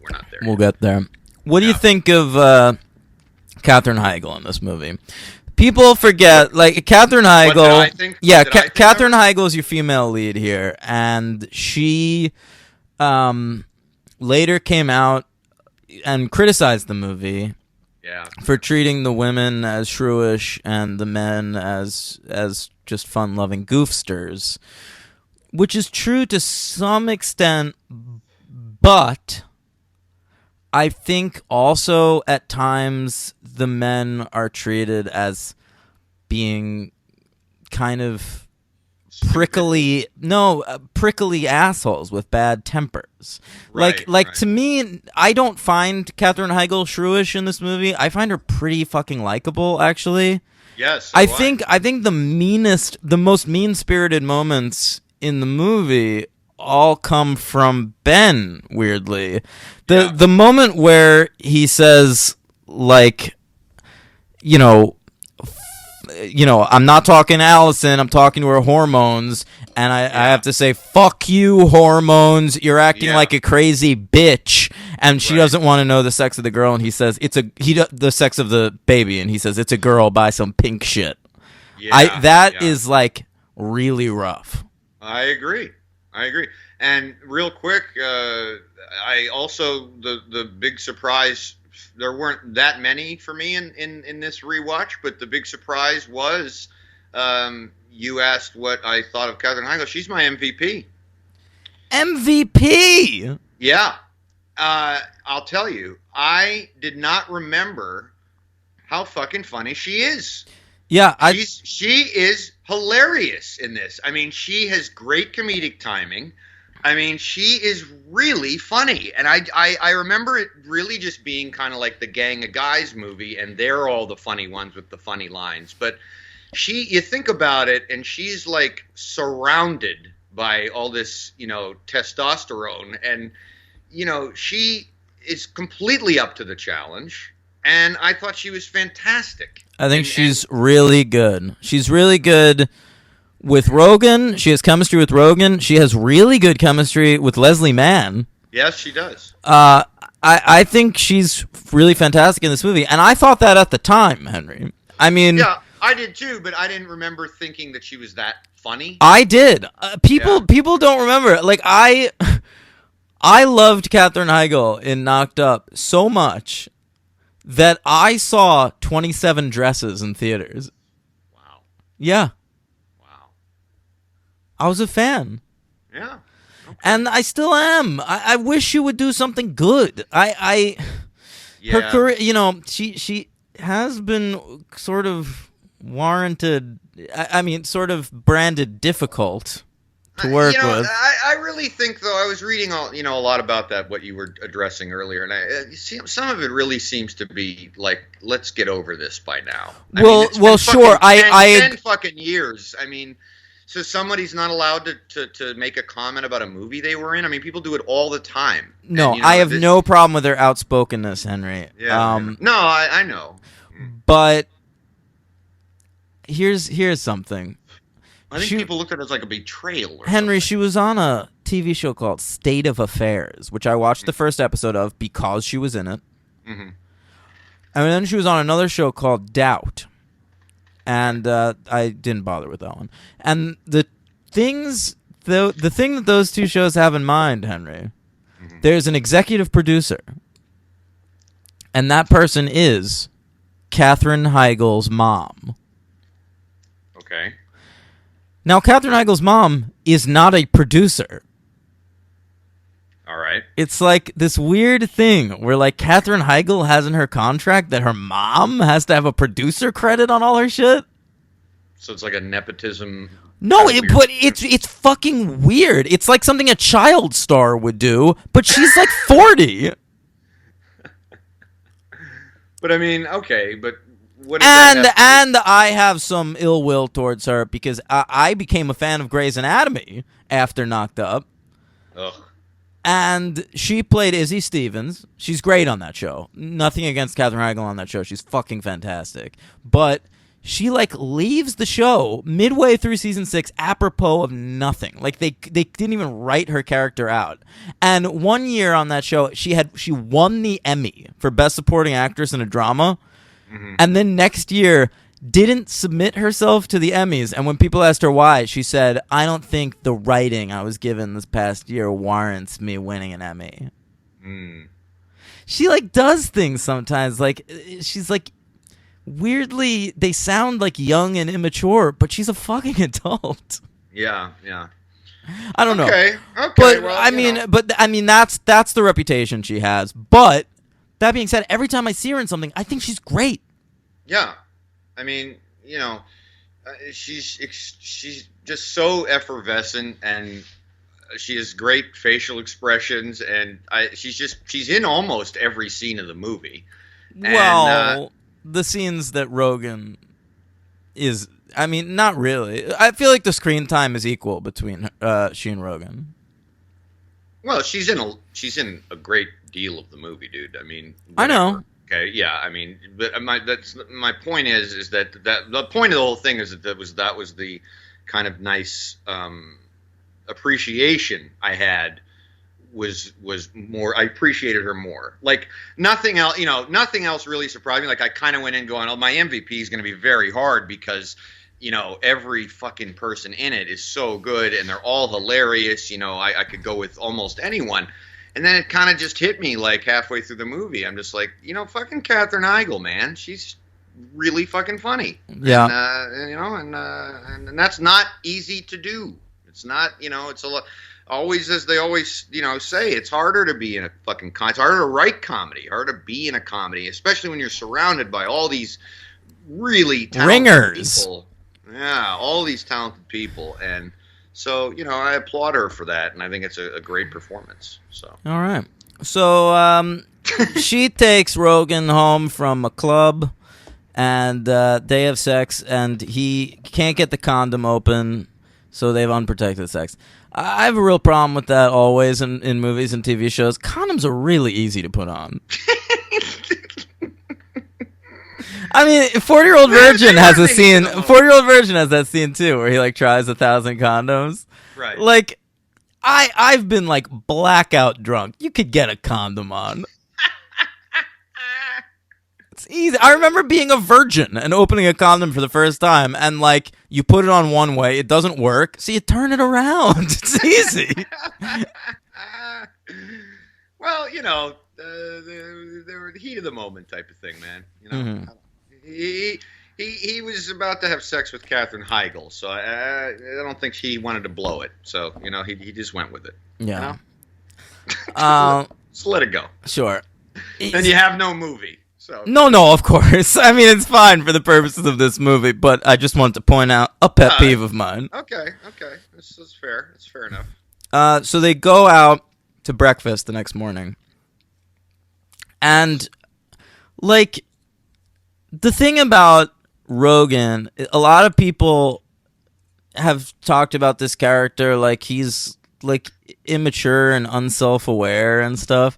we're not there. We'll get there. What do you think of Katherine Heigl in this movie? People forget, like, Katherine Heigl... Katherine Heigl is your female lead here, and she later came out and criticized the movie for treating the women as shrewish and the men as just fun-loving goofsters, which is true to some extent, but... I think also at times the men are treated as being kind of prickly assholes with bad tempers. Right, Like to me, I don't find Katherine Heigl shrewish in this movie. I find her pretty fucking likable, actually. Yes. I think the most mean-spirited moments in the movie all come from Ben, weirdly. The moment where he says, like, I'm not talking to Allison, I'm talking to her hormones, and I have to say, fuck you, hormones, you're acting like a crazy bitch, and she doesn't want to know the sex of the girl, and he says, the sex of the baby, and he says, it's a girl, buy some pink shit. That is, like, really rough. I agree. And real quick, I also, the big surprise, there weren't that many for me in this rewatch, but the big surprise was, you asked what I thought of Katherine Heigl. She's my MVP. MVP? Yeah. I'll tell you, I did not remember how fucking funny she is. Yeah, she is hilarious in this. I mean, she has great comedic timing. I mean, she is really funny, and I remember it really just being kind of like the Gang of Guys movie, and they're all the funny ones with the funny lines. But you think about it, and she's like surrounded by all this, testosterone, and she is completely up to the challenge. And I thought she was fantastic. I think she's really good. She's really good with Rogen. She has chemistry with Rogen. She has really good chemistry with Leslie Mann. Yes, she does. I think she's really fantastic in this movie, and I thought that at the time, Henry. I mean, yeah, I did too, but I didn't remember thinking that she was that funny. I did. People don't remember. Like I loved Katherine Heigl in Knocked Up so much that I saw 27 Dresses in theaters. Wow. Yeah. Wow. I was a fan. Yeah. Okay. And I still am. I wish she would do something good. Her career, she has been sort of warranted. I mean, sort of branded difficult to work with. I really think, though, I was reading a lot about that, what you were addressing earlier, and some of it really seems to be like, let's get over this by now. Sure. 10 fucking years. I mean, so somebody's not allowed to make a comment about a movie they were in. I mean, people do it all the time. No, I have no problem with their outspokenness, Henry. Yeah. No, I know. But here's something. I think people looked at it as like a betrayal. Henry, she was on a TV show called State of Affairs, which I watched the first episode of because she was in it. Mm-hmm. And then she was on another show called Doubt. And I didn't bother with that one. And the thing that those two shows have in mind, Henry, there's an executive producer. And that person is Katherine Heigl's mom. Okay. Now, Katherine Heigl's mom is not a producer. All right. It's like this weird thing where, like, Katherine Heigl has in her contract that her mom has to have a producer credit on all her shit. So it's like a nepotism. No, but it's fucking weird. It's like something a child star would do, but she's like 40. But I mean, okay, but. And I have some ill will towards her because I became a fan of Grey's Anatomy after Knocked Up. Ugh. And she played Izzy Stevens. She's great on that show. Nothing against Katherine Heigl on that show. She's fucking fantastic. But she, like, leaves the show midway through season 6 apropos of nothing. Like, they didn't even write her character out. And one year on that show, she won the Emmy for Best Supporting Actress in a Drama. Mm-hmm. And then next year didn't submit herself to the Emmys. And when people asked her why, she said, I don't think the writing I was given this past year warrants me winning an Emmy. She, like, does things sometimes. Like, she's, like, weirdly, they sound, like, young and immature, but she's a fucking adult. Yeah. I don't know. Okay. But, well, I mean, that's the reputation she has. But that being said, every time I see her in something, I think she's great. Yeah. I mean, she's just so effervescent, and she has great facial expressions, and she's in almost every scene of the movie. Well, the scenes that Rogen is, I mean, not really. I feel like the screen time is equal between she and Rogen. Well, she's in a great deal of the movie, dude. I mean, whatever. I know. Okay, yeah, I mean, but my point is that the point of the whole thing is that was the kind of nice appreciation I had was more. I appreciated her more. Like nothing else, nothing else really surprised me. Like I kind of went in going, "Oh, my MVP is going to be very hard because." Every fucking person in it is so good, and they're all hilarious. I could go with almost anyone. And then it kind of just hit me like halfway through the movie. I'm just like, fucking Katherine Heigl, man. She's really fucking funny. Yeah. And that's not easy to do. It's not, it's a lot. Always, as they always, say, it's harder to be in a fucking it's harder to write comedy, harder to be in a comedy, especially when you're surrounded by all these really talented ringers. People. Yeah, all these talented people, and so I applaud her for that, and I think it's a great performance. So all right, so she takes Rogen home from a club, and they have sex, and he can't get the condom open, so they have unprotected sex. I have a real problem with that always in movies and TV shows. Condoms are really easy to put on. I mean, 40-Year-Old Virgin has a scene. 40-Year-Old Virgin has that scene too, where he like tries 1,000 condoms. Right. Like, I've been like blackout drunk. You could get a condom on. It's easy. I remember being a virgin and opening a condom for the first time, and like you put it on one way, it doesn't work, so you turn it around. It's easy. Well, the heat of the moment type of thing, man. Mm-hmm. He was about to have sex with Katherine Heigl, so I don't think he wanted to blow it. So he just went with it. Yeah. Just let it go. Sure. Then you have no movie. So no, of course. I mean, it's fine for the purposes of this movie, but I just wanted to point out a pet peeve of mine. Okay. This is fair. It's fair enough. So they go out to breakfast the next morning, and like. The thing about Rogen, a lot of people have talked about this character like he's like immature and unself-aware and stuff.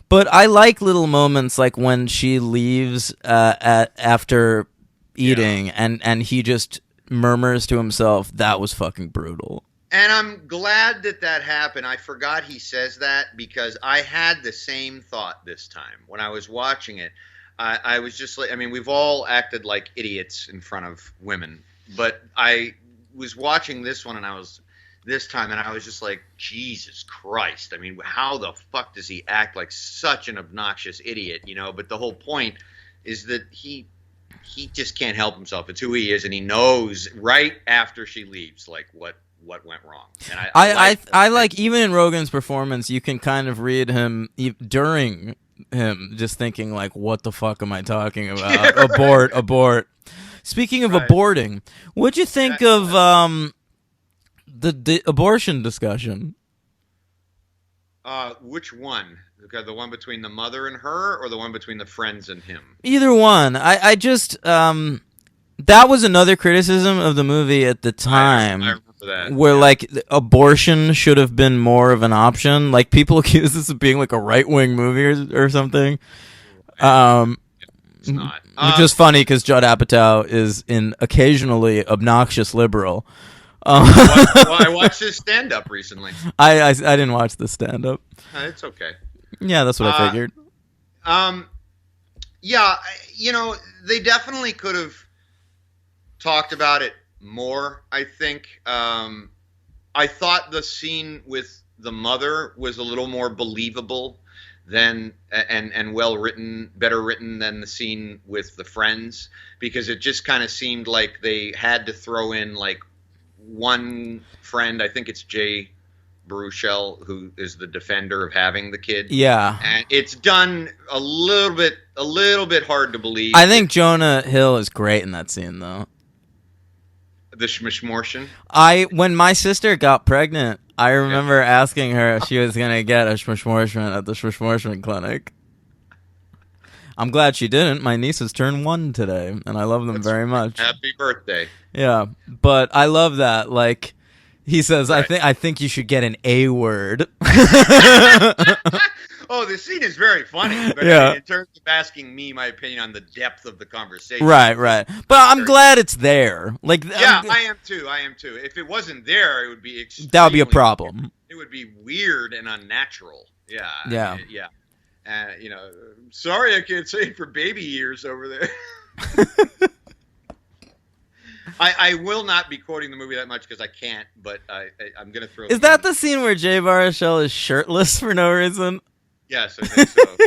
But I like little moments like when she leaves after eating and he just murmurs to himself, "That was fucking brutal." And I'm glad that happened. I forgot he says that because I had the same thought this time when I was watching it. I was just like, I mean, we've all acted like idiots in front of women, but I was watching this one and I was just like, Jesus Christ. I mean, how the fuck does he act like such an obnoxious idiot, But the whole point is that he just can't help himself. It's who he is, and he knows right after she leaves, like what went wrong. And I like even in Rogen's performance, you can kind of read him during him just thinking like, what the fuck am I talking about? Abort. Speaking of aborting, what'd you think of the abortion discussion? Which one? The one between the mother and her, or the one between the friends and him? Either one. I just that was another criticism of the movie at the time. I remember that. Where like abortion should have been more of an option. Like people accuse this of being like a right-wing movie or something. It's not. Which is funny because Judd Apatow is an occasionally obnoxious liberal. I watched his stand-up recently. I didn't watch the stand-up. It's okay. Yeah, that's what I figured. Yeah, they definitely could have talked about it more, I think. I thought the scene with the mother was a little more believable than and well written, better written than the scene with the friends, because it just kind of seemed like they had to throw in like one friend. I think it's Jay Baruchel, who is the defender of having the kid. Yeah, and it's done a little bit hard to believe. I think Jonah Hill is great in that scene, though. The Schmishmortion. When my sister got pregnant, I remember asking her if she was gonna get a Schmishmorshman at the Schmishmorshman clinic. I'm glad she didn't. My nieces turned 1 today, and I love them very much. Happy birthday. Yeah, but I love that. Like, he says, Right. I think you should get an A word. Oh, the scene is very funny. But Yeah. I mean, in terms of asking me my opinion on the depth of the conversation. Right. But I'm glad it's there. Like, Yeah, I am too. If it wasn't there, it would be that would be a extremely- problem. It would be weird and unnatural. Yeah. Yeah. Yeah. Sorry I can't say it for baby years over there. I will not be quoting the movie that much because I can't, but I'm going to throw. Is that the scene where Jay Baruchel is shirtless for no reason? Yes, I think so. Yeah.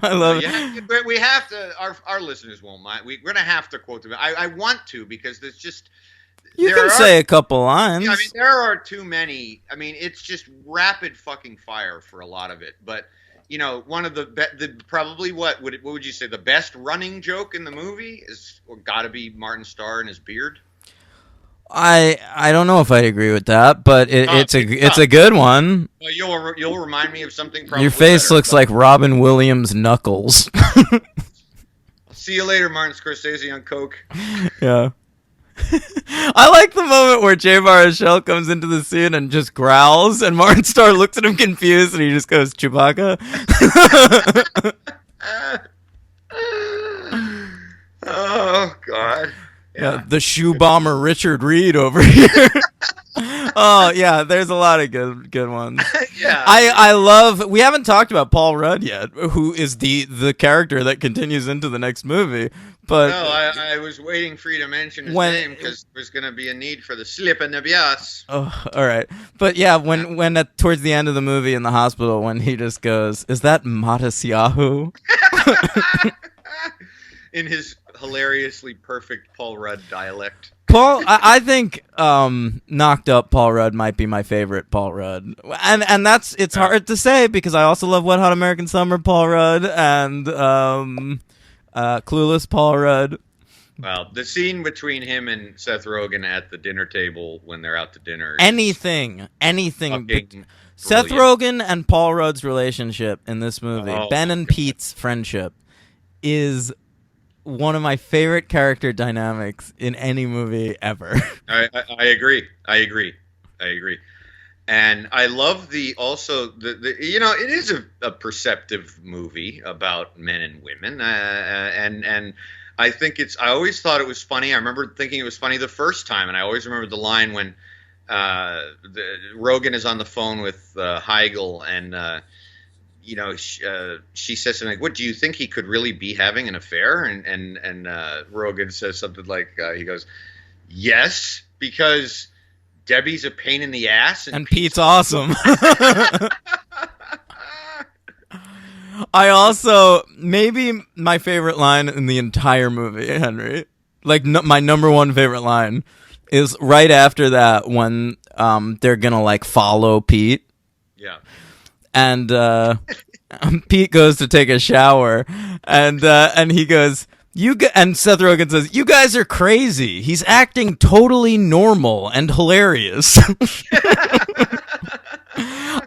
I love it. Yeah, but we have to. Our listeners won't mind. We're going to have to quote them. I want to because there's just. You can say a couple lines. Yeah, I mean, there are too many. I mean, it's just rapid fucking fire for a lot of it. But one of the probably what would you say the best running joke in the movie is got to be Martin Starr and his beard. I don't know if I agree with that, but it's a good one. Well, you'll remind me of something. Probably Your face better, looks like Robin Williams' knuckles. See you later, Martin Scorsese on coke. Yeah. I like the moment where Jay Baruchel comes into the scene and just growls, and Martin Starr looks at him confused, and he just goes, Chewbacca? Oh, God. Yeah, the shoe bomber Richard Reed over here. Oh, yeah, there's a lot of good ones. Yeah. I love, we haven't talked about Paul Rudd yet, who is the character that continues into the next movie. But No, I was waiting for you to mention his name because there's going to be a need for the slip in the bias. Oh, all right. But yeah, when towards the end of the movie in the hospital, when he just goes, "Is that Matisyahu?" In his hilariously perfect Paul Rudd dialect. Paul, I think Knocked Up Paul Rudd might be my favorite Paul Rudd, and it's hard to say because I also love Wet Hot American Summer Paul Rudd and Clueless Paul Rudd. Well, the scene between him and Seth Rogen at the dinner table when they're out to dinner. Anything. Fucking Seth brilliant. Rogen and Paul Rudd's relationship in this movie, Oh, Ben and Pete's friendship, is one of my favorite character dynamics in any movie ever. I agree. And I love the it is a perceptive movie about men and women, and I think I always thought it was funny. I remember thinking it was funny the first time, and I always remember the line when Rogen is on the phone with Heigl, and she says something like, "What do you think he could really be having an affair?" And Rogen says something like, he goes, "Yes, because Debbie's a pain in the ass and Pete's awesome." I also, maybe my favorite line in the entire movie, Henry, like my number one favorite line, is right after that when they're gonna like follow Pete. Yeah. And Pete goes to take a shower, and he goes, and Seth Rogen says, "You guys are crazy. He's acting totally normal and hilarious."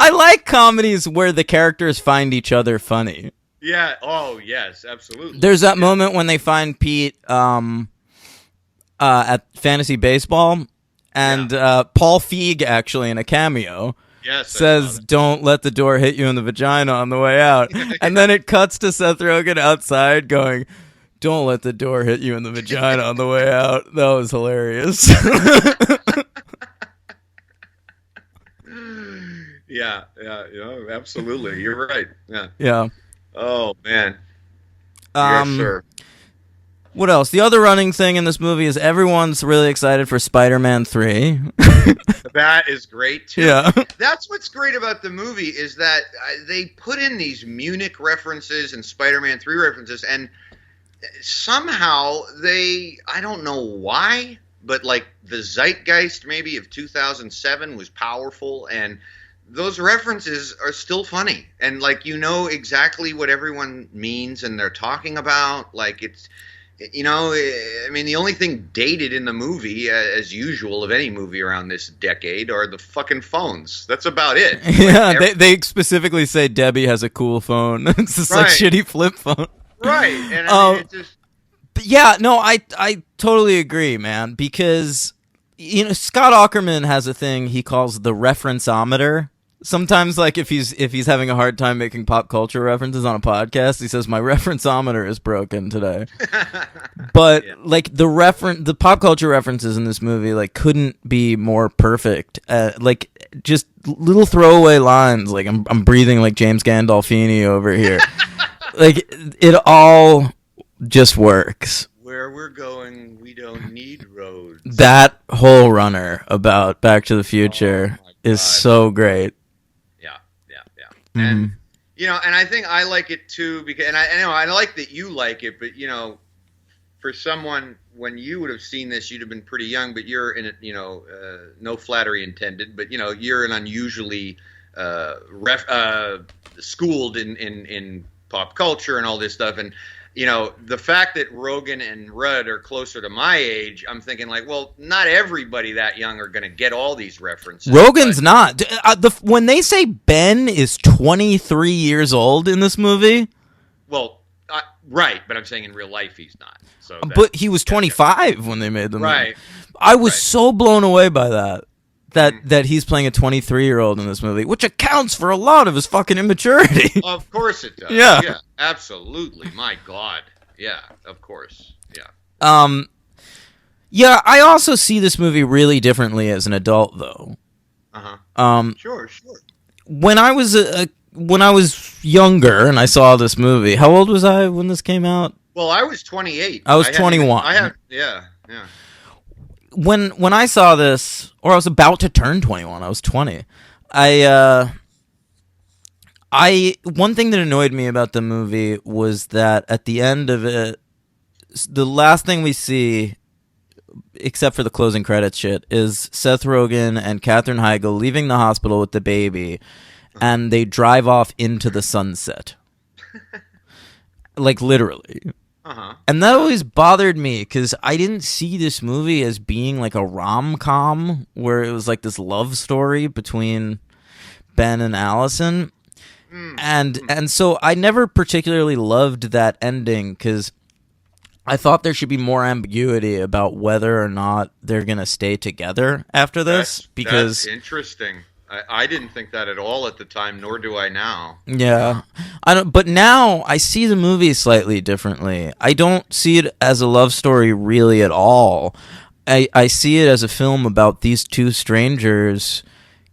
I like comedies where the characters find each other funny. Yeah. Oh, yes, absolutely. There's that moment when they find Pete at Fantasy Baseball, and Paul Feig, actually, in a cameo, says, "Don't let the door hit you in the vagina on the way out." And then it cuts to Seth Rogen outside going, "Don't let the door hit you in the vagina on the way out." That was hilarious. Yeah, absolutely. You're right. Yeah. Yeah. Oh, man. Yes, sir. What else? The other running thing in this movie is everyone's really excited for Spider-Man 3. That is great, too. Yeah. That's what's great about the movie is that they put in these Munich references and Spider-Man 3 references, and somehow I don't know why, but like the zeitgeist maybe of 2007 was powerful, and those references are still funny, and like exactly what everyone means and they're talking about. Like You know, I mean, the only thing dated in the movie, as usual, of any movie around this decade, are the fucking phones. That's about it. Yeah, they specifically say Debbie has a cool phone. It's just like Right. shitty flip phone. Right, and I mean, it just But yeah, no, I totally agree, man. Because Scott Aukerman has a thing he calls the referenceometer. Sometimes, like if he's having a hard time making pop culture references on a podcast, he says my referenceometer is broken today. But Yeah. like the pop culture references in this movie like couldn't be more perfect. Like just little throwaway lines, like I'm breathing like James Gandolfini over here. Like it all just works. where we're going, we don't need roads. That whole runner about Back to the Future Oh my is God. so great. Yeah, yeah, yeah. Mhm. And and I think I like it too because, and I know I like that you like it, but for someone when you would have seen this, you'd have been pretty young, but you're in it. No flattery intended, but you're an unusually schooled in pop culture and all this stuff, and the fact that Rogan and Rudd are closer to my age, I'm thinking like, well, not everybody that young are going to get all these references. Rogan's but- not. When they say Ben is 23 years old in this movie, Well, right, but I'm saying in real life he's not. So but he was 25 when they made the movie. right, I was right. so blown away by that. That he's playing a 23-year-old in this movie, which accounts for a lot of his fucking immaturity. Of course it does. Yeah. Yeah, absolutely. My God. Yeah, of course. Yeah. Yeah, I also see this movie really differently as an adult, though. Uh-huh. Sure. When I was younger and I saw this movie, how old was I when this came out? Well, I was 28. I was hadn't 21. yeah. When I saw this, or I was about to turn 21, I was 20. One thing that annoyed me about the movie was that at the end of it, the last thing we see, except for the closing credits shit, is Seth Rogen and Katherine Heigl leaving the hospital with the baby, and they drive off into the sunset. Like, literally. Uh-huh. And that always bothered me because I didn't see this movie as being like a rom-com where it was like this love story between Ben and Allison. And so I never particularly loved that ending because I thought there should be more ambiguity about whether or not they're going to stay together after this. That's interesting. I didn't think that at all at the time, nor do I now. Yeah, I don't. But now I see the movie slightly differently. I don't see it as a love story really at all. I see it as a film about these two strangers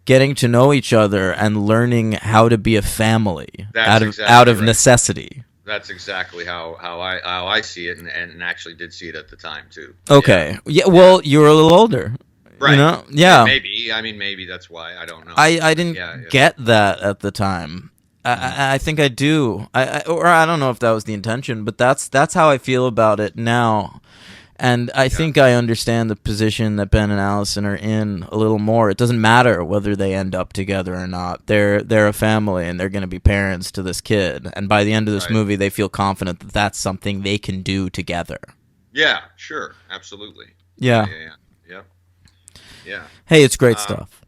getting to know each other and learning how to be a family That's out of right. necessity. That's exactly how I see it, and actually did see it at the time too. Okay. Yeah. Well, you were a little older. Right. You know? Yeah. Maybe. I mean, maybe that's why. I don't know. I didn't Yeah. get that at the time. I think I do. Or I don't know if that was the intention, but that's how I feel about it now. And I think I understand the position that Ben and Allison are in a little more. It doesn't matter whether they end up together or not. They're a family and they're going to be parents to this kid. And by the end of this Right. movie, they feel confident that that's something they can do together. Yeah. Sure. Absolutely. Yeah. Yeah. Hey, it's great stuff.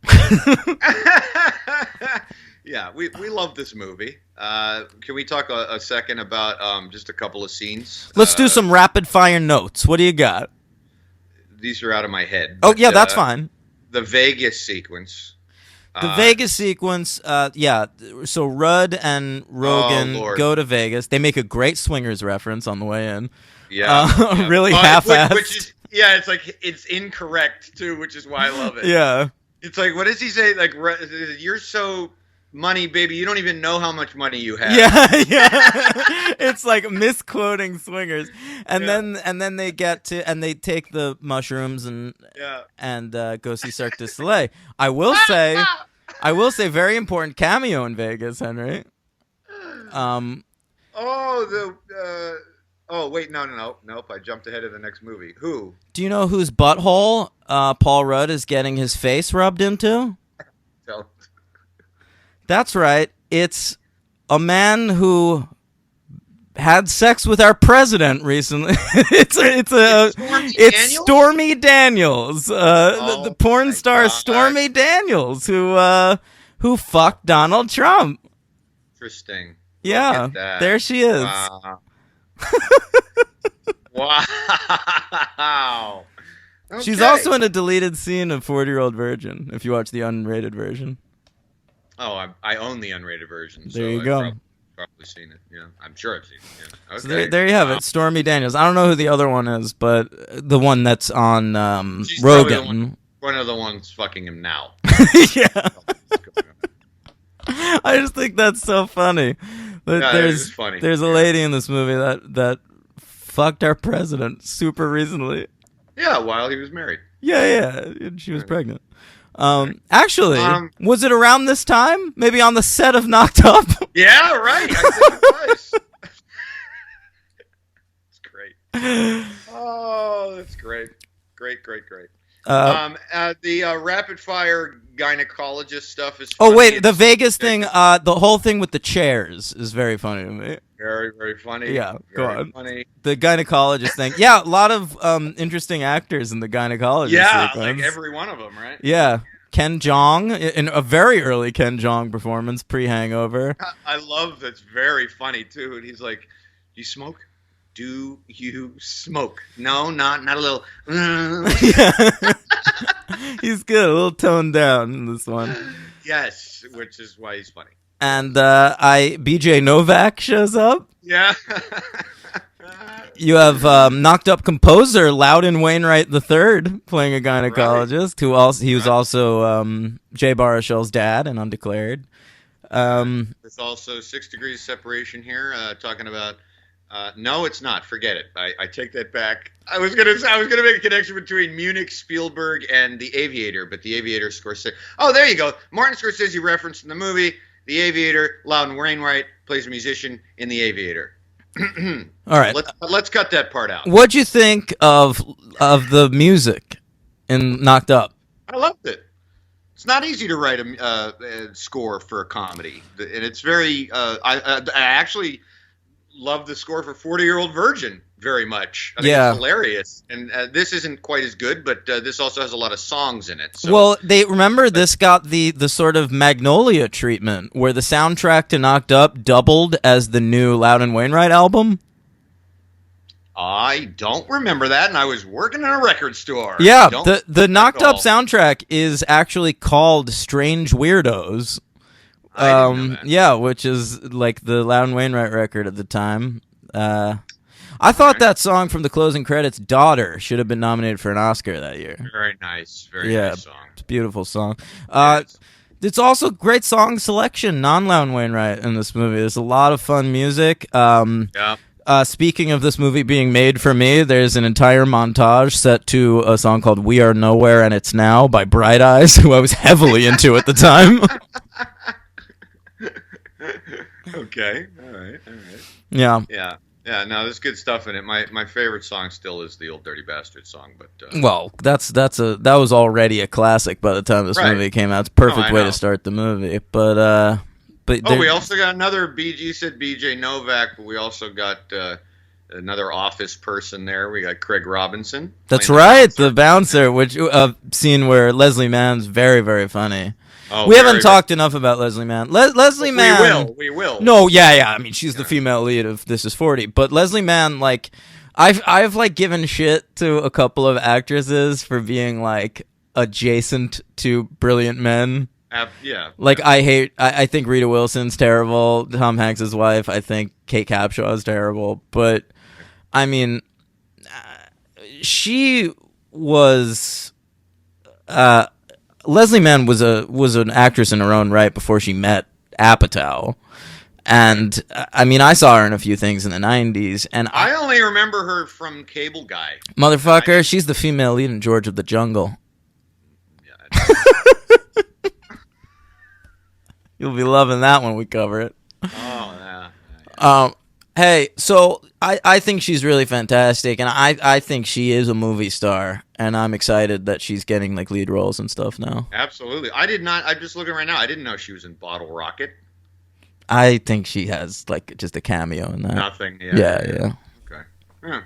Yeah, we love this movie. Can we talk a second about just a couple of scenes? Let's do some rapid fire notes. What do you got? These are out of my head. Oh, but, yeah, that's fine. The Vegas sequence. The Vegas sequence, yeah. So Rudd and Rogan Lord. go to Vegas. They make a great swingers reference on the way in. Yeah, really half-assed. Which is, yeah, it's like it's incorrect too, which is why I love it. Yeah. It's like, what does he say? Like, you're so money, baby. You don't even know how much money you have. Yeah, yeah. It's like misquoting swingers. And Yeah. then they get to and they take the mushrooms and Yeah. go see Cirque du Soleil. I will say very important cameo in Vegas, Henry. Oh wait, nope. I jumped ahead of the next movie. Who? Do you know whose butthole Paul Rudd is getting his face rubbed into? So, That's right. It's a man who had sex with our president recently. it's Stormy Daniels, the porn star Stormy Daniels, who fucked Donald Trump. Interesting. Yeah, there she is. Wow. Wow. Okay. She's also in a deleted scene of 40-Year-Old Virgin, if you watch the unrated version. Oh, I own the unrated version. There you go. I've probably seen it. Yeah, I'm sure I've seen it. Yeah. Okay. So there you have it, Stormy Daniels. I don't know who the other one is, but the one that's on Rogan. One of the ones fucking him now. Yeah. I just think that's so funny. It's funny. There's a lady in this movie that fucked our president super recently. Yeah, while he was married. Yeah, and she was pregnant. Actually, was it around this time? Maybe on the set of Knocked Up? Yeah, right. I think it was. It's great. Oh, that's great. Great. The rapid fire gynecologist stuff is funny. Oh, wait, the Vegas thing, the whole thing with the chairs is very funny to me. Very, very funny. Yeah, go on. Funny. The gynecologist thing. Yeah, a lot of interesting actors in the gynecologist sequence. Like every one of them, right? Yeah. Ken Jeong, in a very early Ken Jeong performance, pre-Hangover. I love that's very funny, too. And he's like, you smoke? Do you smoke? No, not a little. Yeah. He's good, a little toned down in this one. Yes, which is why he's funny. And BJ Novak shows up. Yeah. You have Knocked Up composer Loudon Wainwright III playing a gynecologist, he was also Jay Baruchel's dad in Undeclared. There's also 6 Degrees Separation here, talking about. No, it's not. Forget it. I take that back. I was gonna make a connection between Munich, Spielberg, and The Aviator, but The Aviator, Scorsese. Oh, there you go. Martin Scorsese referenced in the movie The Aviator. Loudon Wainwright plays a musician in The Aviator. All right, let's cut that part out. What'd you think of the music in Knocked Up? I loved it. It's not easy to write a score for a comedy, and it's very. I actually love the score for 40-Year-Old Virgin very much. I think it's hilarious, and this isn't quite as good, but this also has a lot of songs in it. So. Well, this got the sort of Magnolia treatment, where the soundtrack to Knocked Up doubled as the new Loudon Wainwright album. I don't remember that, and I was working in a record store. Yeah, the Knocked Up soundtrack is actually called Strange Weirdos. Yeah, which is like the Loudon Wainwright record at the time. I thought that song from the closing credits, Daughter, should have been nominated for an Oscar that year. Very nice. Very nice song. It's a beautiful song. It's also great song selection, non-Loudon Wainwright in this movie. There's a lot of fun music. Speaking of this movie being made for me, there's an entire montage set to a song called We Are Nowhere and It's Now by Bright Eyes, who I was heavily into at the time. Okay. All right. Yeah. No, there's good stuff in it. My favorite song still is the Old Dirty Bastard song, but well, that was already a classic by the time this movie came out. It's a perfect way to start the movie. But we also got another you said BJ Novak, but we also got another Office person there. We got Craig Robinson. That's right, the bouncer, which scene where Leslie Mann's very, very funny. Oh, we haven't talked enough about Leslie Mann. Leslie Mann. We will. No, yeah. I mean, she's the female lead of This Is 40. But Leslie Mann, like, I've like given shit to a couple of actresses for being like adjacent to brilliant men. Yeah. Like, I think Rita Wilson's terrible. Tom Hanks' wife. I think Kate Capshaw is terrible. But I mean, she was. Leslie Mann was an actress in her own right before she met Apatow. And I mean, I saw her in a few things in the 90s, and I only remember her from Cable Guy. Motherfucker, she's the female lead in George of the Jungle. Yeah. You'll be loving that when we cover it. Oh, yeah. Hey, so I think she's really fantastic, and I think she is a movie star, and I'm excited that she's getting like lead roles and stuff now. Absolutely. I did not. I'm just looking right now. I didn't know she was in Bottle Rocket. I think she has like just a cameo in that. Nothing. Yeah. Okay. Yeah.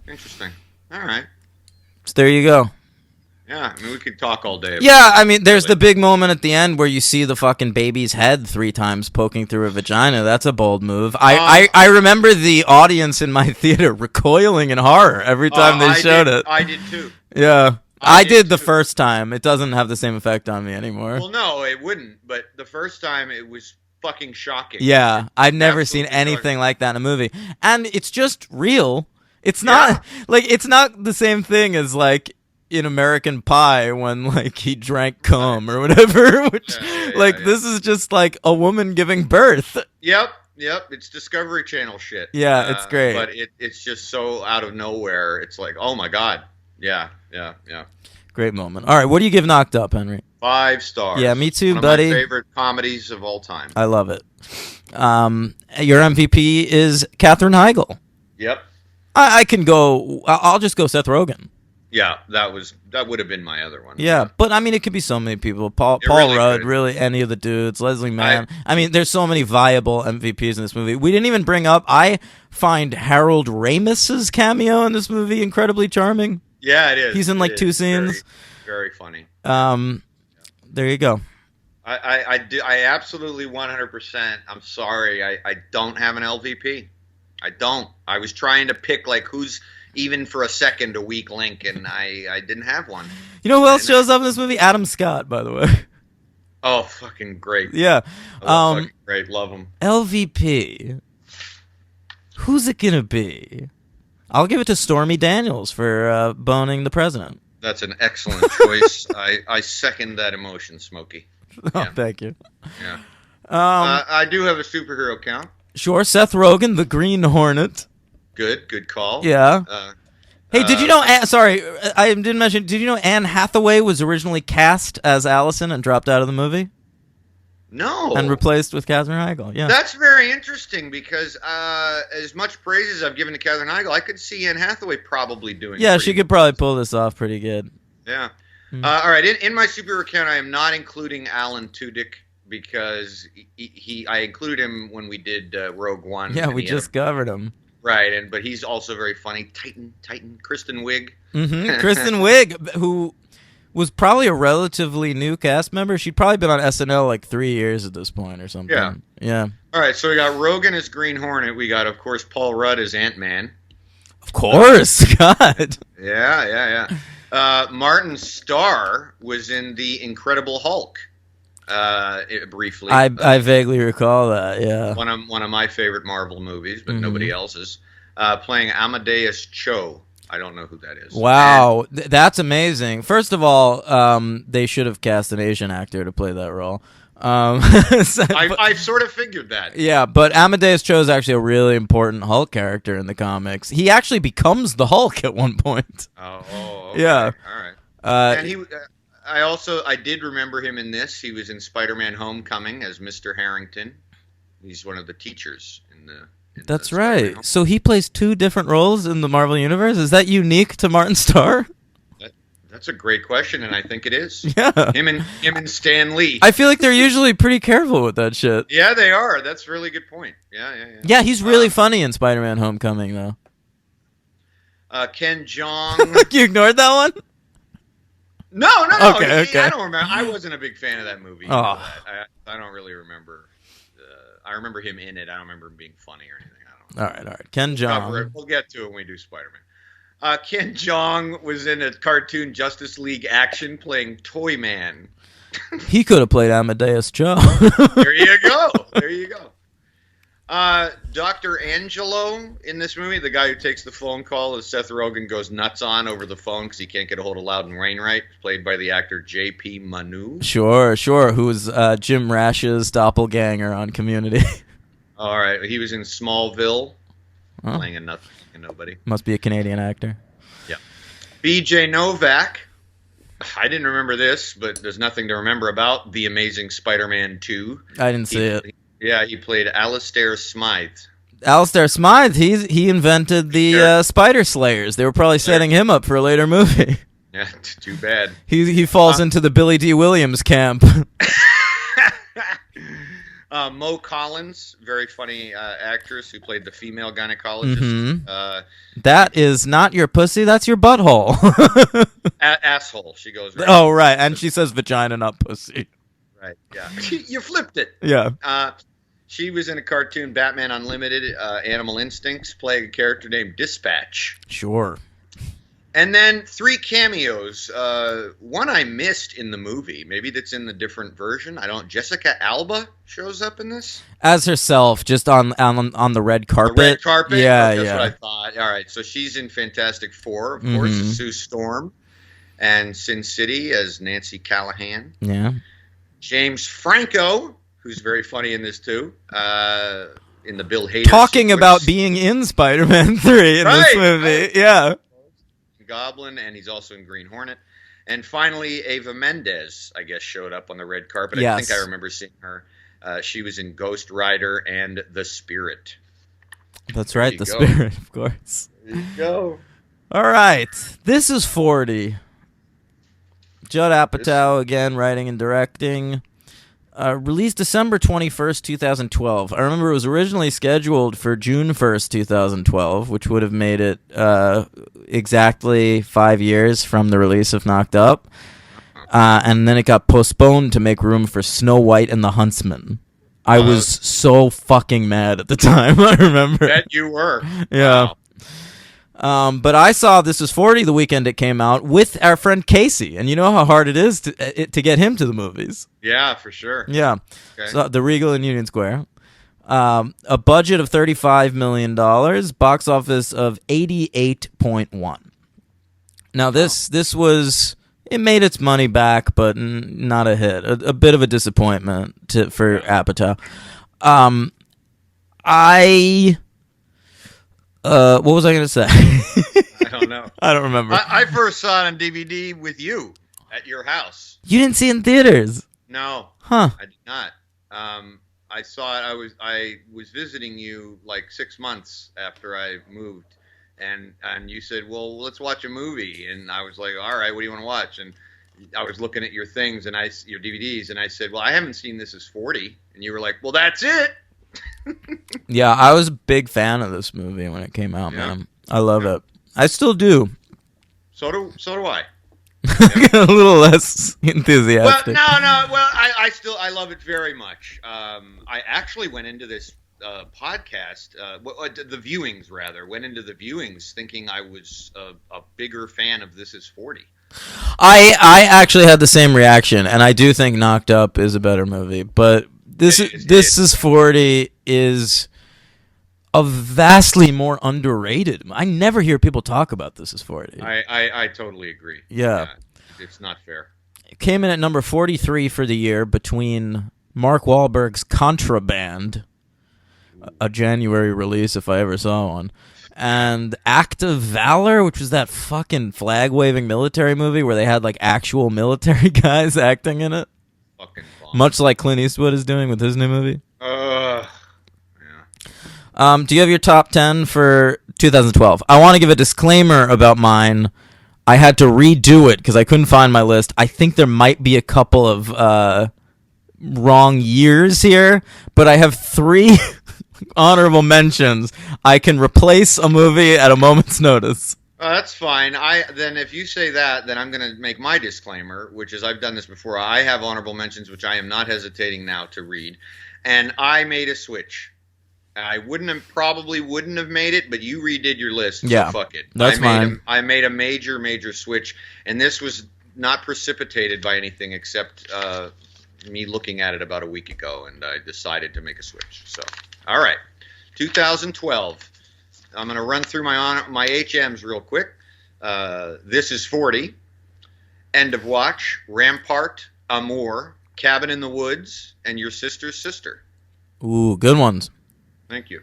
Interesting. All right. So there you go. Yeah, I mean, we could talk all day. Yeah, I mean, there's the big moment at the end where you see the fucking baby's head 3 times poking through a vagina. That's a bold move. I remember the audience in my theater recoiling in horror every time they showed it. I did too. Yeah. I did the first time. It doesn't have the same effect on me anymore. Well, no, it wouldn't. But the first time, it was fucking shocking. Yeah, I've never seen anything like that in a movie. And it's just real. It's not, it's not the same thing as, like, in American Pie when like he drank cum or whatever, which this is just like a woman giving birth. Yep, it's Discovery Channel shit. Yeah, it's great, but it's just so out of nowhere. It's like, oh my god, yeah. Great moment. All right, what do you give Knocked Up, Henry? 5 stars. Yeah, me too, One buddy. of my favorite comedies of all time. I love it. Your MVP is Katherine Heigl. Yep. I can go. I'll just go Seth Rogen. Yeah, that would have been my other one. Yeah, but I mean, it could be so many people. Paul really Rudd, could. really any of the dudes. Leslie Mann. I mean, there's so many viable MVPs in this movie. We didn't even bring up. I find Harold Ramis's cameo in this movie incredibly charming. Yeah, it is. He's in like 2 scenes. Very, very funny. There you go. I absolutely 100%. I'm sorry, I don't have an LVP. I don't. I was trying to pick like who's even for a second a weak link, and I didn't have one. You know who else shows up in this movie? Adam Scott, by the way. Oh, fucking great. Yeah. Fucking great. Love him. LVP. Who's it gonna be? I'll give it to Stormy Daniels for boning the president. That's an excellent choice. I second that emotion, Smokey. Oh, thank you. Yeah. I do have a superhero count. Sure, Seth Rogen, the Green Hornet. Good call. Yeah. Hey, did you know? Sorry, I didn't mention. Did you know Anne Hathaway was originally cast as Allison and dropped out of the movie? No. And replaced with Katherine Heigl. Yeah. That's very interesting because as much praise as I've given to Katherine Heigl, I could see Anne Hathaway probably doing. Yeah, she could probably pull this off pretty good. Yeah. All right. In my superhero count, I am not including Alan Tudyk because I included him when we did Rogue One. Yeah, we just covered him. Right, but he's also very funny. Titan, Kristen Wiig. Mm-hmm. Kristen Wiig, who was probably a relatively new cast member. She'd probably been on SNL like 3 years at this point or something. Yeah. All right, so we got Rogen as Green Hornet. We got, of course, Paul Rudd as Ant-Man. Of course, God. Yeah. Martin Starr was in The Incredible Hulk. Briefly. I vaguely recall that, yeah. One of my favorite Marvel movies, but nobody else's. Playing Amadeus Cho. I don't know who that is. Wow, that's amazing. First of all, they should have cast an Asian actor to play that role. I sort of figured that. Yeah, but Amadeus Cho is actually a really important Hulk character in the comics. He actually becomes the Hulk at one point. Oh okay. Yeah. All right. And he... I did remember him in this. He was in Spider-Man: Homecoming as Mr. Harrington. He's one of the teachers in the. That's right. So he plays 2 different roles in the Marvel Universe. Is that unique to Martin Starr? That's a great question, and I think it is. Yeah. Him and Stan Lee. I feel like they're usually pretty careful with that shit. Yeah, they are. That's a really good point. Yeah. Yeah, he's really funny in Spider-Man: Homecoming, though. Ken Jeong. You ignored that one? No. Okay. I don't remember. I wasn't a big fan of that movie. Oh. I don't really remember. I remember him in it. I don't remember him being funny or anything. I don't know. All right. Ken Jeong. We'll get to it when we do Spider-Man. Ken Jeong was in a cartoon Justice League Action playing Toy Man. He could have played Amadeus Cho. There you go. Dr. Angelo in this movie, the guy who takes the phone call as Seth Rogen goes nuts on over the phone because he can't get a hold of Loudon Wainwright, played by the actor J.P. Manu. Sure. Who was Jim Rash's doppelganger on Community. All right. He was in Smallville, playing a nobody. Must be a Canadian actor. Yeah. B.J. Novak. I didn't remember this, but there's nothing to remember about The Amazing Spider-Man 2. I didn't see it. Yeah, he played Alistair Smythe. Alistair Smythe, he invented the Spider Slayers. They were probably setting him up for a later movie. Yeah, too bad. He falls into the Billy D. Williams camp. Mo Collins, very funny actress who played the female gynecologist. Mm-hmm. That is not your pussy, that's your butthole. Asshole, she goes. Right oh, right. And she says vagina, not pussy. Right, yeah. You flipped it. Yeah. She was in a cartoon, Batman Unlimited, Animal Instincts, playing a character named Dispatch. Sure. And then 3 cameos. One I missed in the movie. Maybe that's in the different version. I don't. Jessica Alba shows up in this as herself, just on the red carpet. The red carpet. Yeah, that's yeah. what I thought. All right, so she's in Fantastic Four, of course, as Sue Storm, and Sin City as Nancy Callahan. Yeah. James Franco, who's very funny in this too. In the Bill Hader talking sequence. About being in Spider-Man 3 in this movie. Right. Yeah. Goblin, and he's also in Green Hornet. And finally, Eva Mendes, I guess, showed up on the red carpet. Yes. I think I remember seeing her. She was in Ghost Rider and The Spirit. That's right, The Spirit, of course. There you go. All right, this is 40. Judd Apatow, again, writing and directing. Released December 21st, 2012. I remember it was originally scheduled for June 1st, 2012, which would have made it exactly 5 years from the release of Knocked Up. And then it got postponed to make room for Snow White and the Huntsman. I was so fucking mad at the time, I remember. Bet you were. Yeah. Wow. But I saw This Is 40 the weekend it came out with our friend Casey, and you know how hard it is to get him to the movies. Yeah, for sure. Yeah. Okay. So the Regal in Union Square. A budget of $35 million, box office of 88.1. Now this was, it made its money back, but not a hit. A bit of a disappointment for Apatow. What was I going to say? I don't know. I don't remember. I first saw it on DVD with you at your house. You didn't see it in theaters? No. Huh. I did not. I saw it. I was visiting you like 6 months after I moved, and you said, "Well, let's watch a movie." And I was like, "All right, what do you want to watch?" And I was looking at your things and your DVDs, and I said, "Well, I haven't seen This Is 40." And you were like, "Well, that's it." Yeah, I was a big fan of this movie when it came out, man. I love it. I still do. So do I. A little less enthusiastic. Well, no. Well, I love it very much. I actually went into this podcast, the viewings rather, went into the viewings thinking I was a bigger fan of This Is 40. I actually had the same reaction, and I do think Knocked Up is a better movie, but This is 40 is a vastly more underrated. I never hear people talk about This Is 40. I totally agree. Yeah. It's not fair. It came in at number 43 for the year between Mark Wahlberg's Contraband, a January release if I ever saw one, and Act of Valor, which was that fucking flag-waving military movie where they had like actual military guys acting in it. Fucking bomb. Much like Clint Eastwood is doing with his new movie. Yeah. Do you have your top 10 for 2012? I want to give a disclaimer about mine. I had to redo it because I couldn't find my list. I think there might be a couple of wrong years here, but I have 3 honorable mentions. I can replace a movie at a moment's notice. That's fine. Then if you say that, then I'm going to make my disclaimer, which is I've done this before. I have honorable mentions, which I am not hesitating now to read, and I made a switch. I probably wouldn't have made it, but you redid your list. Yeah, so fuck it. That's fine. I made a major switch, and this was not precipitated by anything except me looking at it about a week ago, and I decided to make a switch. So, all right, 2012. I'm going to run through my HMs real quick. This Is 40, End of Watch, Rampart, Amour, Cabin in the Woods, and Your Sister's Sister. Ooh, good ones. Thank you.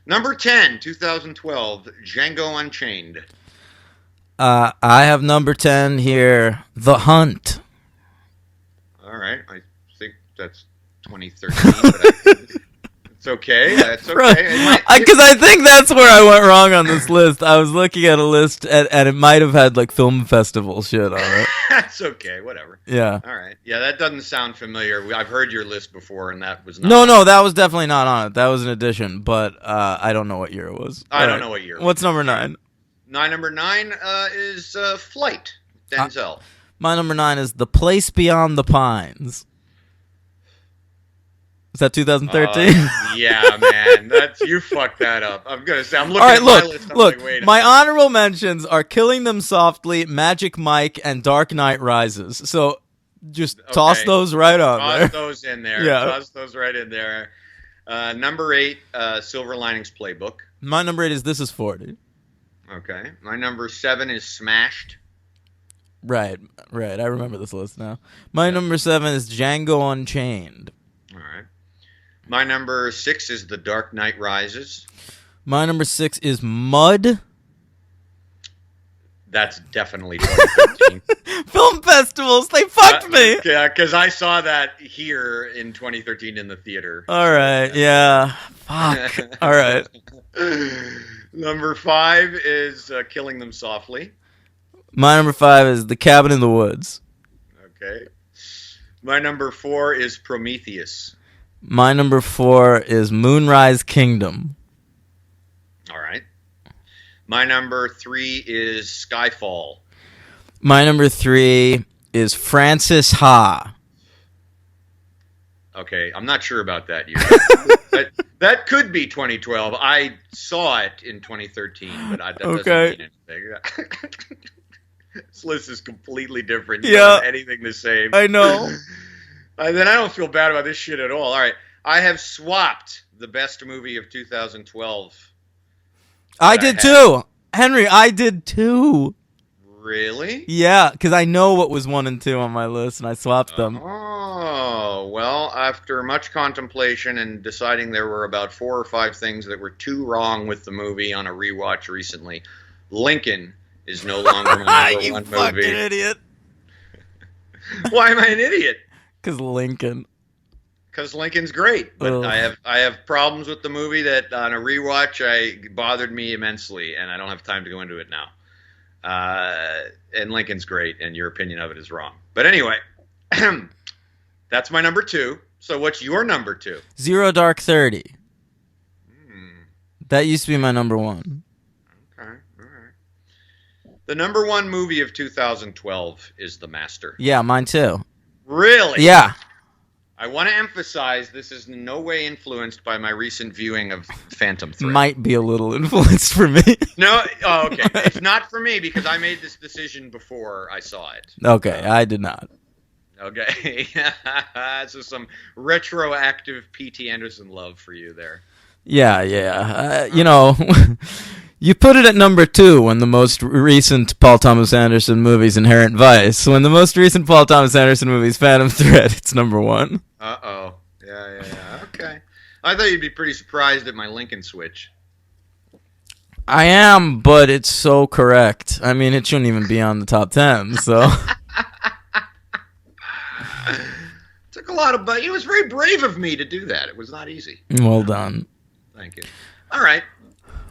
Number 10, 2012, Django Unchained. I have number 10 here, The Hunt. All right. I think that's 2013. But It's okay. That's okay. Because I think that's where I went wrong on this list. I was looking at a list, and it might have had like film festival shit on it. That's okay. Whatever. Yeah. All right. Yeah, that doesn't sound familiar. I've heard your list before, and that was not. No, that was definitely not on it. That was an addition, but I don't know what year it was. I don't know what year. What's number 9? Number 9 is Flight. Denzel. My number 9 is The Place Beyond the Pines. Is that 2013? Yeah, man. You fucked that up. I'm gonna say I'm looking at my list. Look. My honorable mentions are Killing Them Softly, Magic Mike, and Dark Knight Rises. So just toss those right on there. Toss those in there. Yeah. Toss those right in there. Number 8, Silver Linings Playbook. My number 8 is This Is 40. Okay. My number 7 is Smashed. Right. I remember this list now. My number 7 is Django Unchained. All right. My number 6 is The Dark Knight Rises. My number 6 is Mud. That's definitely 2013. Film festivals, they fucked me. Yeah, because I saw that here in 2013 in the theater. All right, yeah. Fuck. All right. Number 5 is Killing Them Softly. My number 5 is The Cabin in the Woods. Okay. My number 4 is Prometheus. My number 4 is Moonrise Kingdom. All right. My number 3 is Skyfall. My number 3 is Francis Ha. Okay, I'm not sure about that year. that could be 2012. I saw it in 2013, but that doesn't mean anything. This list is completely different. You don't have anything the same. I know. Then I don't feel bad about this shit at all. All right. I have swapped the best movie of 2012. I did too. Henry, I did too. Really? Yeah, because I know what was 1 and 2 on my list, and I swapped them. Oh, well, after much contemplation and deciding there were about 4 or 5 things that were too wrong with the movie on a rewatch recently, Lincoln is no longer my number 1 movie. You fucking idiot. Why am I an idiot? Because Lincoln. Because Lincoln's great, but I have problems with the movie that on a rewatch bothered me immensely, and I don't have time to go into it now. And Lincoln's great, and your opinion of it is wrong. But anyway, that's my number 2. So what's your number 2? Zero Dark 30. That used to be my number 1. Okay, all right. The number 1 movie of 2012 is The Master. Yeah, mine too. Really? Yeah. I want to emphasize this is in no way influenced by my recent viewing of Phantom Thread. Might be a little influenced for me. No? Oh, okay. It's not for me because I made this decision before I saw it. Okay, I did not. Okay. So some retroactive P.T. Anderson love for you there. Yeah. You put it at number 2 when the most recent Paul Thomas Anderson movie is Inherent Vice. When the most recent Paul Thomas Anderson movie is Phantom Thread, it's number 1. Uh-oh. Yeah. Okay. I thought you'd be pretty surprised at my Lincoln switch. I am, but it's so correct. I mean, it shouldn't even be on the top 10, so... Took a lot of... It was very brave of me to do that. It was not easy. Well done. Thank you. All right.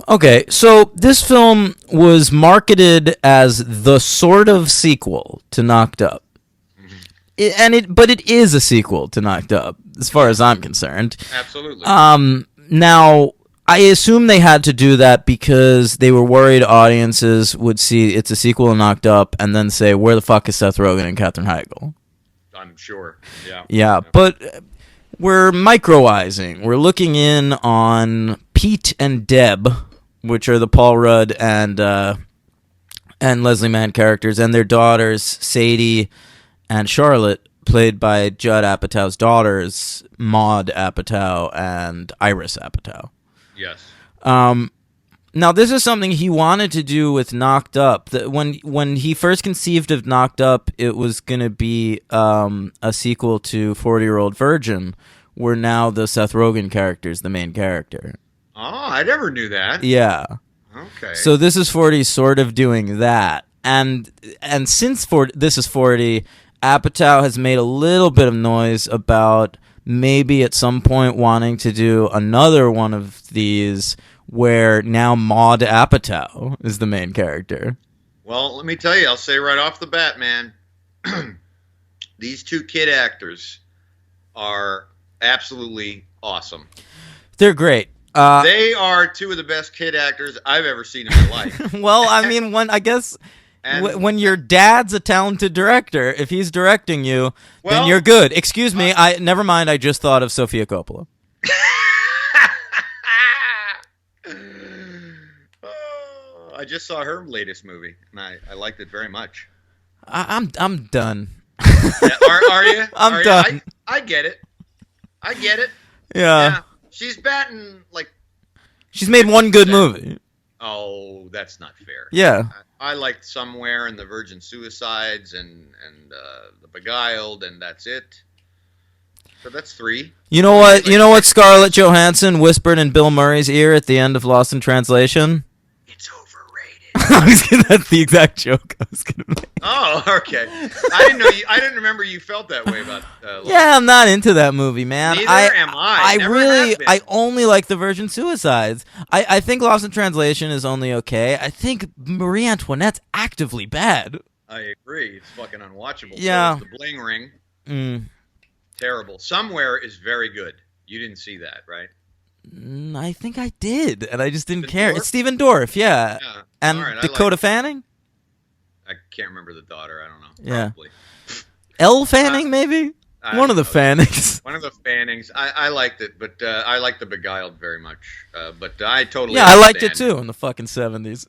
Okay, so this film was marketed as the sort of sequel to Knocked Up. But it is a sequel to Knocked Up, as far as I'm concerned. Absolutely. Now, I assume they had to do that because they were worried audiences would see it's a sequel to Knocked Up and then say, where the fuck is Seth Rogen and Katherine Heigl? I'm sure. Yeah, but we're microizing. We're looking in on Pete and Deb, which are the Paul Rudd and Leslie Mann characters, and their daughters, Sadie and Charlotte, played by Judd Apatow's daughters, Maud Apatow and Iris Apatow. Yes. Now, this is something he wanted to do with Knocked Up. When he first conceived of Knocked Up, it was going to be a sequel to 40-Year-Old Virgin, where now the Seth Rogen character is the main character. Oh, I never knew that. Yeah. Okay. So This Is 40 sort of doing that. And since This Is 40, Apatow has made a little bit of noise about maybe at some point wanting to do another one of these where now Maud Apatow is the main character. Well, let me tell you, I'll say right off the bat, man, these two kid actors are absolutely awesome. They're great. They are two of the best kid actors I've ever seen in my life. Well, I mean, when your dad's a talented director, if he's directing you, then you're good. Excuse me, never mind. I just thought of Sofia Coppola. I just saw her latest movie, and I liked it very much. I'm done. Yeah, are you? I'm done. I get it. Yeah. She's batting like. She's made one good movie. Oh, that's not fair. Yeah. I liked Somewhere and The Virgin Suicides and The Beguiled, and that's it. So that's 3. You know what? You know what Scarlett Johansson whispered in Bill Murray's ear at the end of Lost in Translation? It's overrated. That's the exact joke I was gonna make. Oh, okay. I didn't remember you felt that way about. Yeah, I'm not into that movie, man. Neither am I. I only like The Virgin Suicides. I think Lost in Translation is only okay. I think Marie Antoinette's actively bad. I agree. It's fucking unwatchable. Yeah. So The Bling Ring. Mm. Terrible. Somewhere is very good. You didn't see that, right? I think I did, and I just didn't care. It's Stephen Dorff, yeah. And right, Dakota Fanning? I can't remember the daughter. I don't know. Yeah. Probably. Elle Fanning, maybe? One of the Fannings. One of the Fannings. I liked it, but I liked The Beguiled very much. But I totally I liked it too in the fucking 70s.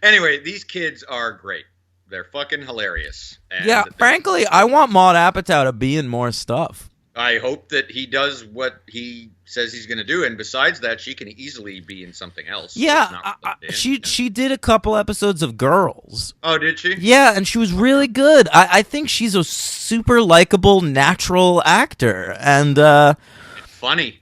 Anyway, these kids are great. They're fucking hilarious. And yeah, frankly, I want Maud Apatow to be in more stuff. I hope that he does what he says he's going to do, and besides that, she can easily be in something else. Yeah, she did a couple episodes of Girls. Oh, did she? Yeah, and she was really good. I think she's a super likable, natural actor, and funny.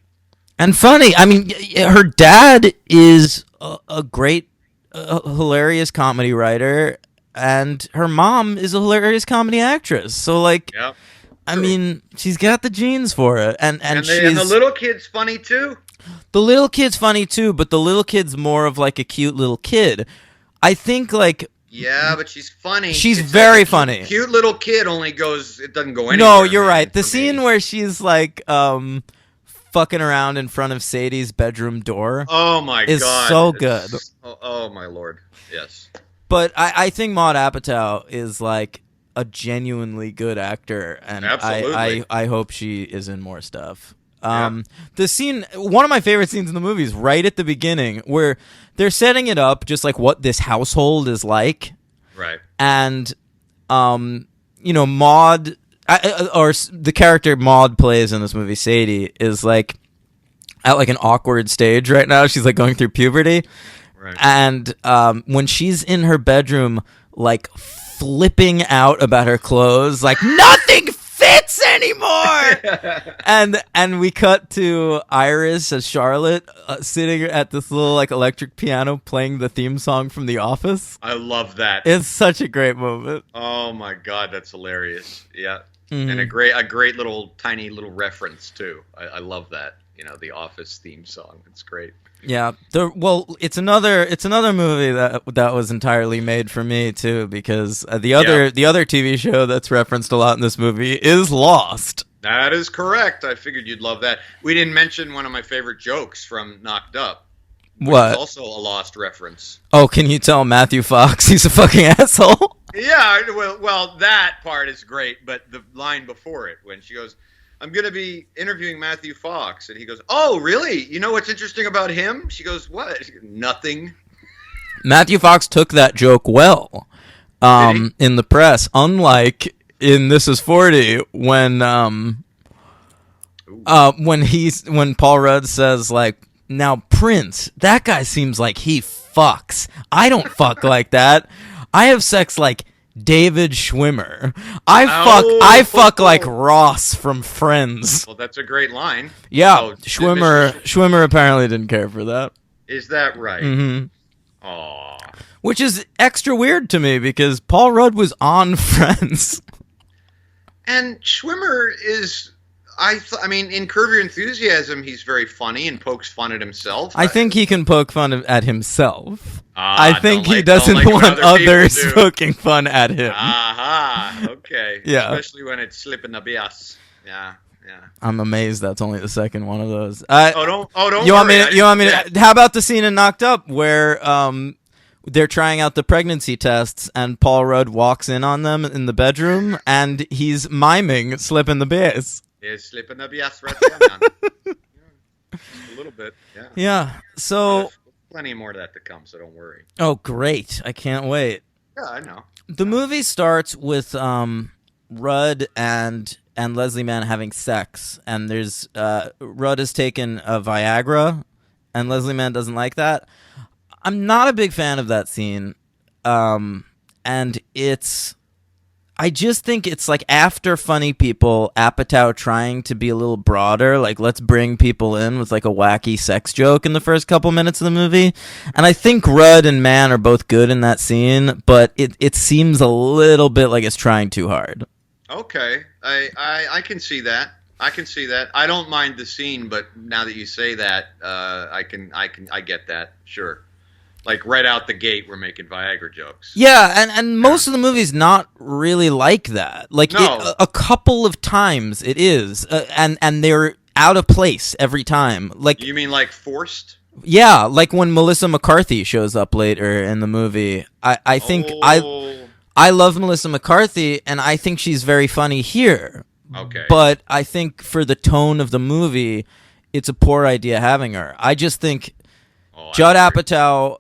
And funny. I mean, her dad is a great, hilarious comedy writer, and her mom is a hilarious comedy actress. So, like. Yep. I mean, she's got the genes for it, and the little kid's funny too. The little kid's funny too, but the little kid's more of like a cute little kid. I think like. Yeah, but she's funny. She's very funny. Cute little kid only goes. It doesn't go anywhere. No, you're right. The scene where she's like fucking around in front of Sadie's bedroom door. Oh my god, is so good. Oh my lord, yes. But I think Maud Apatow is like a genuinely good actor, and I hope she is in more stuff. The scene, one of my favorite scenes in the movie is right at the beginning where they're setting it up just like what this household is like. Right. And, Maud, or the character Maud plays in this movie, Sadie, is like at like an awkward stage right now. She's like going through puberty. Right. And when she's in her bedroom, like flipping out about her clothes, like nothing fits anymore. and we cut to Iris as Charlotte sitting at this little like electric piano playing the theme song from The Office. I love that. It's such a great moment. Oh my god, that's hilarious. Yeah. Mm-hmm. And a great little tiny little reference too. I love that. The Office theme song. It's great. Yeah. It's another movie that was entirely made for me too, because the other TV show that's referenced a lot in this movie is Lost. That is correct. I figured you'd love that. We didn't mention one of my favorite jokes from Knocked Up. What? Also a Lost reference. Oh, can you tell Matthew Fox he's a fucking asshole? Yeah. Well, that part is great, but the line before it when she goes, I'm going to be interviewing Matthew Fox. And he goes, oh, really? You know what's interesting about him? She goes, what? Nothing. Matthew Fox took that joke well in the press, unlike in This Is 40 when Paul Rudd says, like, now Prince, that guy seems like he fucks. I don't fuck like that. I have sex like David Schwimmer. I fuck like Ross from Friends. Well, that's a great line. Yeah, Schwimmer apparently didn't care for that. Is that right? Mm-hmm. Aww. Which is extra weird to me because Paul Rudd was on Friends. And Schwimmer is, I mean, in Curb Your Enthusiasm, he's very funny and pokes fun at himself. I think he can poke fun at himself. I think he like, doesn't like want others do. poking fun at him. Aha, okay. Yeah. Especially when it's slipping the bias. Yeah. I'm amazed that's only the second one of those. Don't you want worry. me? You want me? How about the scene in Knocked Up where they're trying out the pregnancy tests and Paul Rudd walks in on them in the bedroom and he's miming slipping the bass. He's slipping the bias right there, man. Just a little bit. Yeah. Yeah. So there's plenty more of that to come, so don't worry. Oh, great! I can't wait. Yeah, I know. The movie starts with Rudd and Leslie Mann having sex, and there's Rudd has taken a Viagra, and Leslie Mann doesn't like that. I'm not a big fan of that scene, and I just think it's like after Funny People, Apatow trying to be a little broader, like let's bring people in with like a wacky sex joke in the first couple minutes of the movie. And I think Rudd and Mann are both good in that scene, but it seems a little bit like it's trying too hard. Okay, I can see that. I don't mind the scene, but now that you say that, I get that. Sure. Like right out the gate, we're making Viagra jokes. Yeah, and most of the movie's not really like that. Like No. a couple of times it is, and they're out of place every time. Like You mean like forced? yeah, like when Melissa McCarthy shows up later in the movie. I think I love Melissa McCarthy, and I think she's very funny here. Okay. But I think for the tone of the movie, it's a poor idea having her. I just think Judd Apatow,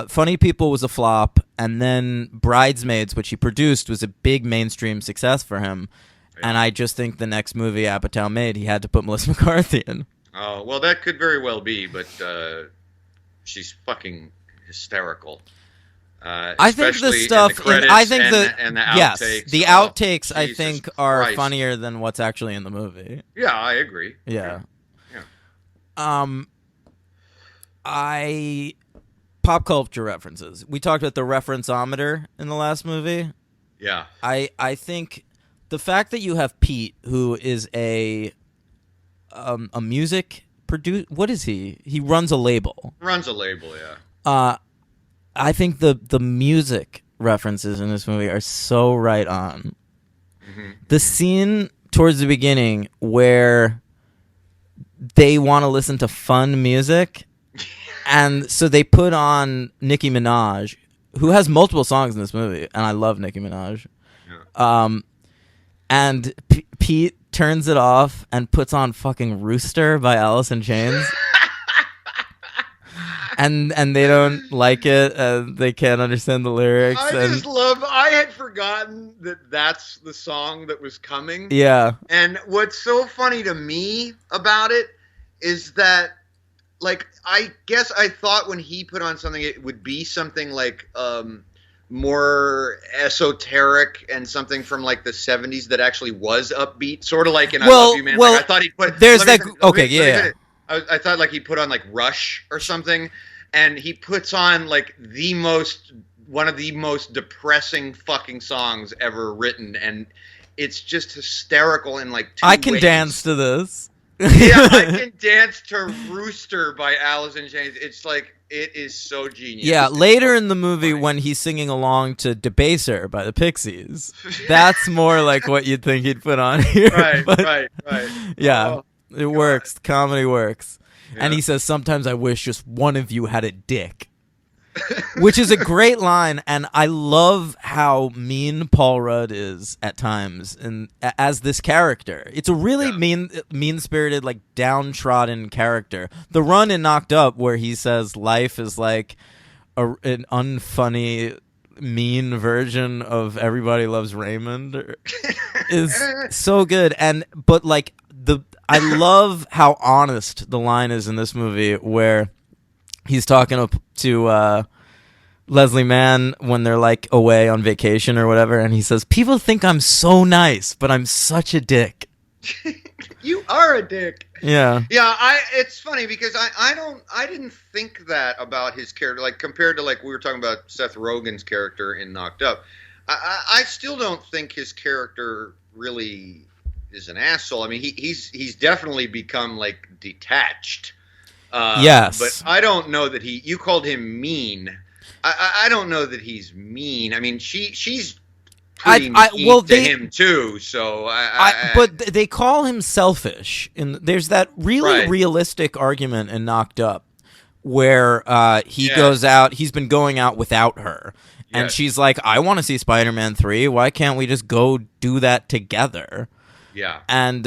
Funny People was a flop, and then Bridesmaids, which he produced, was a big mainstream success for him. Yeah. And I just think the next movie Apatow made, he had to put Melissa McCarthy in. Oh, well, that could very well be, but she's fucking hysterical. I think the stuff, I think and the outtakes. Yes, the outtakes I Jesus think are Christ. funnier than what's actually in the movie. Yeah, I agree. Yeah. Yeah. Pop culture references. We talked about the referenceometer in the last movie. Yeah. I think the fact that you have Pete, who is a music producer. What is he? He runs a label. Runs a label, yeah. I think the music references in this movie are so right on. Mm-hmm. The scene towards the beginning where they want to listen to fun music, and so they put on Nicki Minaj, who has multiple songs in this movie, and I love Nicki Minaj. Yeah. And Pete turns it off and puts on fucking Rooster by Alice in Chains. And they don't like it. They can't understand the lyrics. I had forgotten that that's the song that was coming. Yeah. And what's so funny to me about it is that, like, I guess I thought when he put on something, it would be something like more esoteric and something from like the 70s that actually was upbeat, sort of like in I Love You Man. Well, like, I thought he'd put. I thought like he put on like Rush or something, and he puts on like one of the most depressing fucking songs ever written, and it's just hysterical in like two I can ways. Dance to this. Yeah, I Can Dance to Rooster by Alice in Chains. It's like, it is so genius. Yeah, later in the movie when he's singing along to Debaser by the Pixies, that's more like what you'd think he'd put on here. Right. Yeah, it works. The comedy works. Yeah. And he says, sometimes I wish just one of you had a dick. Which is a great line, and I love how mean Paul Rudd is at times, and as this character, it's a really mean-spirited, like downtrodden character. The run in Knocked Up, where he says life is like an unfunny, mean version of Everybody Loves Raymond, is so good. But like I love how honest the line is in this movie, where he's talking to Leslie Mann when they're like away on vacation or whatever, and he says, "People think I'm so nice, but I'm such a dick." You are a dick. Yeah. Yeah, it's funny because I didn't think that about his character, like compared to like we were talking about Seth Rogen's character in Knocked Up. I still don't think his character really is an asshole. I mean, he's definitely become like detached. Yes, but I don't know that you called him mean. I don't know that he's mean. I mean, she's pretty mean to him too. So but they call him selfish. And there's that really realistic argument in Knocked Up where he goes out. He's been going out without her, and she's like, "I want to see Spider-Man 3. Why can't we just go do that together?" Yeah, and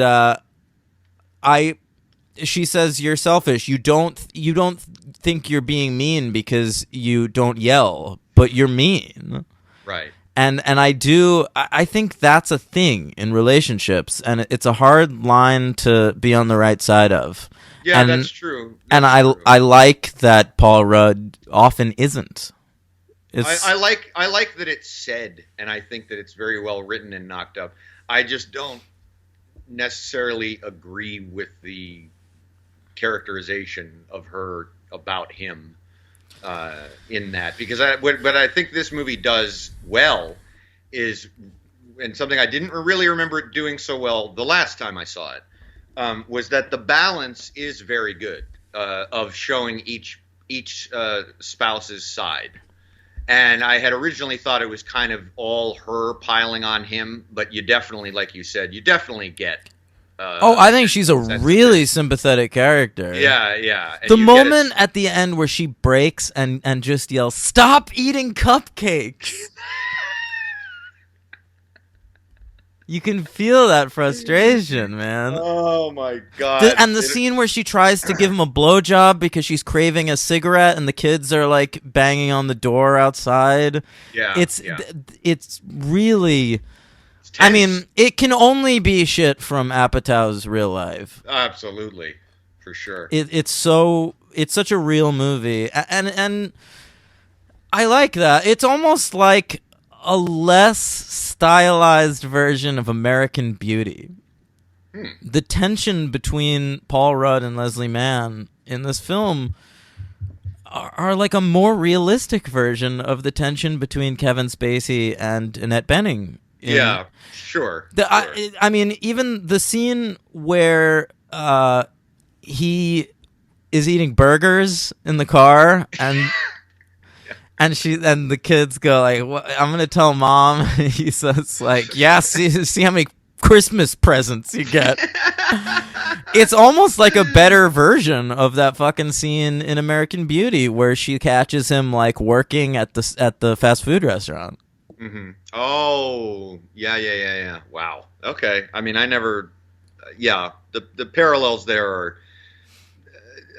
she says, "You're selfish. You don't think you're being mean because you don't yell, but you're mean." Right. And I think that's a thing in relationships, and it's a hard line to be on the right side of. Yeah, that's true. I like that Paul Rudd often isn't. I like that it's said, and I think that it's very well written and Knocked Up. I just don't necessarily agree with the characterization of her about him in that, because what I think this movie does well is, and something I didn't really remember it doing so well the last time I saw it, was that the balance is very good of showing each spouse's side. And I had originally thought it was kind of all her piling on him, but you definitely, like you said, you definitely get. I think she's a really sympathetic character. Yeah. And the moment at the end where she breaks and just yells, "Stop eating cupcakes!" You can feel that frustration, man. Oh my god! And the scene where she tries to give him a blowjob because she's craving a cigarette, and the kids are like banging on the door outside. Yeah, it's really. I mean, it can only be shit from Apatow's real life. Absolutely, for sure. It's such a real movie, and I like that. It's almost like a less stylized version of American Beauty. The tension between Paul Rudd and Leslie Mann in this film are like a more realistic version of the tension between Kevin Spacey and Annette Bening. Yeah, sure. I mean, even the scene where he is eating burgers in the car and and the kids go like, "I'm gonna tell mom." He says like, "Yeah, see how many Christmas presents you get." It's almost like a better version of that fucking scene in American Beauty where she catches him like working at the fast food restaurant. Mm-hmm. Oh, yeah. Wow. Okay. I mean, I never. Yeah, the parallels there are.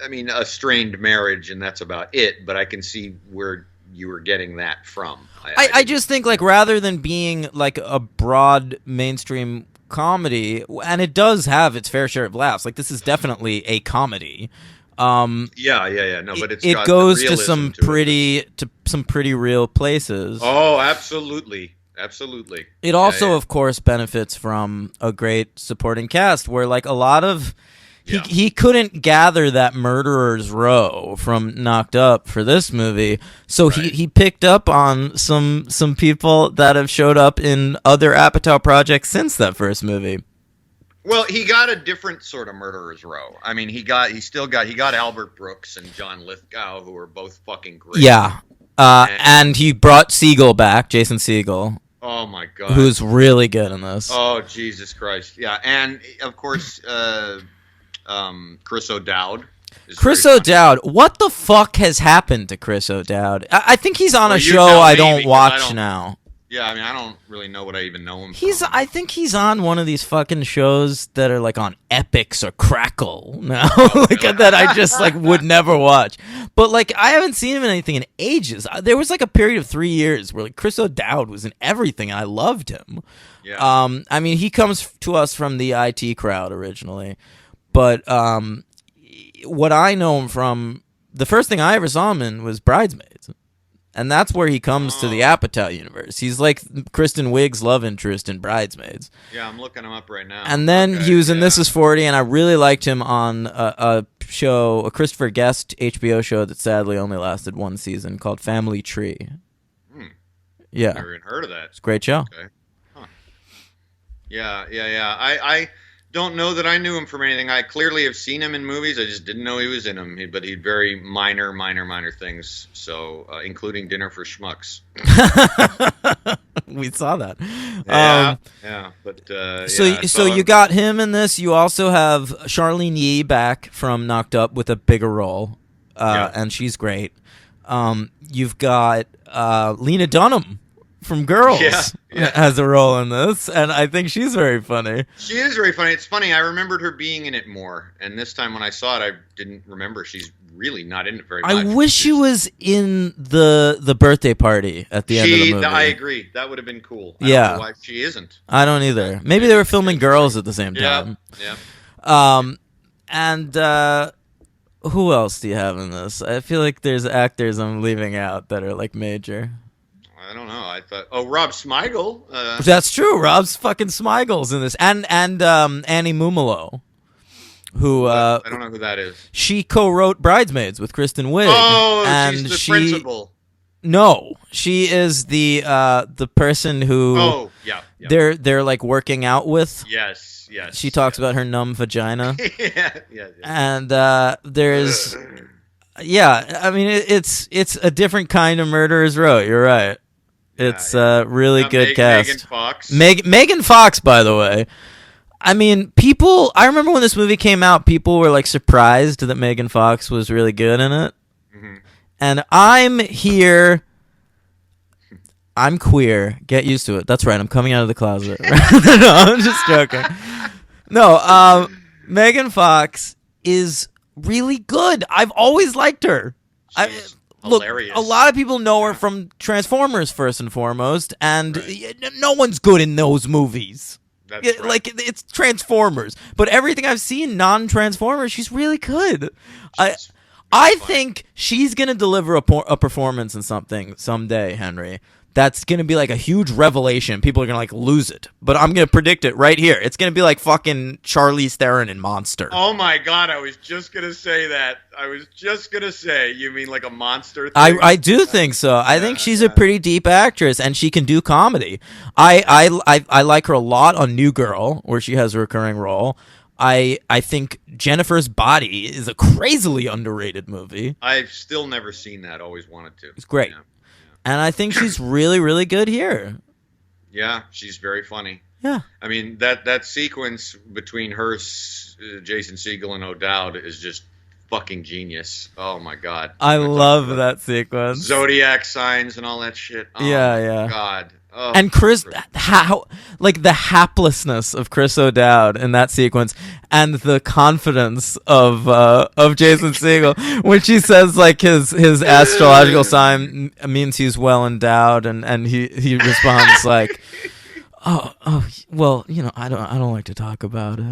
I mean, a strained marriage, and that's about it. But I can see where you were getting that from. I just think like rather than being like a broad mainstream comedy, and it does have its fair share of laughs. Like this is definitely a comedy. Yeah. No, but it goes to some pretty real places. Oh, absolutely. It also, of course, benefits from a great supporting cast where like a lot of he couldn't gather that murderer's row from Knocked Up for this movie, so he picked up on some people that have showed up in other Apatow projects since that first movie. Well, he got a different sort of murderer's row. I mean, he got Albert Brooks and John Lithgow, who are both fucking great. Yeah, and he brought Segel back, Jason Segel. Oh my god, who's really good in this? Oh Jesus Christ, yeah, and of course, Chris O'Dowd. Chris O'Dowd, what the fuck has happened to Chris O'Dowd? I think he's on a show I don't watch now. Yeah, I mean, I don't really know what I even know him from. I think he's on one of these fucking shows that are like on Epix or Crackle now, like that I just like would never watch. But like I haven't seen him in anything in ages. There was like a period of 3 years where like Chris O'Dowd was in everything, and I loved him. Yeah. I mean, he comes to us from the IT crowd originally, but what I know him from, the first thing I ever saw him in was Bridesmaids. And that's where he comes to the Apatow universe. He's like Kristen Wiig's love interest in Bridesmaids. Yeah, I'm looking him up right now. And then he was in This Is 40, and I really liked him on a show, a Christopher Guest HBO show that sadly only lasted one season called Family Tree. Yeah. Never even heard of that. It's a great show. Okay. Huh. Yeah, yeah, yeah. I don't know that I knew him from anything. I clearly have seen him in movies. I just didn't know he was in them. But he very minor things. So, including Dinner for Schmucks. We saw that. Yeah, yeah. But so you got him in this. You also have Charlene Yee back from Knocked Up with a bigger role, and she's great. You've got Lena Dunham from Girls has a role in this, and I think she's very funny. She is very funny. It's funny. I remembered her being in it more, and this time when I saw it, I didn't remember. She's really not in it very much. I wish she was in the birthday party at the end of the movie. I agree. That would have been cool. I don't know why she isn't. I don't either. Maybe they were filming Girls at the same time. Yeah. And who else do you have in this? I feel like there's actors I'm leaving out that are like major. I don't know. I thought, Rob Smigel. That's true. Rob's fucking Smigel's in this, and Annie Mumolo, who I don't know who that is. She co-wrote Bridesmaids with Kristen Wiig. Oh, and she's the principal. No, she is the person who. Oh, yeah. They're like working out with. Yes. She talks about her numb vagina. yeah. And there's. Yeah, I mean it's a different kind of Murderers Row. You're right. It's really good cast. Megan Fox. Megan Fox, by the way. I mean, I remember when this movie came out, people were like surprised that Megan Fox was really good in it. Mm-hmm. And I'm here. I'm queer. Get used to it. That's right. I'm coming out of the closet. No, I'm just joking. No, Megan Fox is really good. I've always liked her. Hilarious. Look, a lot of people know her from Transformers first and foremost, and no one's good in those movies. That's right. Like, it's Transformers, but everything I've seen non-Transformers, she's really good. I think she's gonna deliver a performance in something someday, Henry. That's going to be like a huge revelation. People are going to like lose it. But I'm going to predict it right here. It's going to be like fucking Charlize Theron in Monster. Oh my God. I was just going to say that. You mean like a monster thing? I do think so. I think she's a pretty deep actress and she can do comedy. I like her a lot on New Girl, where she has a recurring role. I think Jennifer's Body is a crazily underrated movie. I've still never seen that. Always wanted to. It's great. Yeah. And I think she's really, really good here. Yeah, she's very funny. Yeah. I mean, that sequence between her, Jason Segel, and O'Dowd is just fucking genius. Oh, my God. I love that sequence. Zodiac signs and all that shit. Oh, yeah. My God. Oh, and Chris, like the haplessness of Chris O'Dowd in that sequence, and the confidence of Jason Segel when she says like his astrological sign means he's well endowed, and he responds like, oh well, you know, I don't like to talk about it.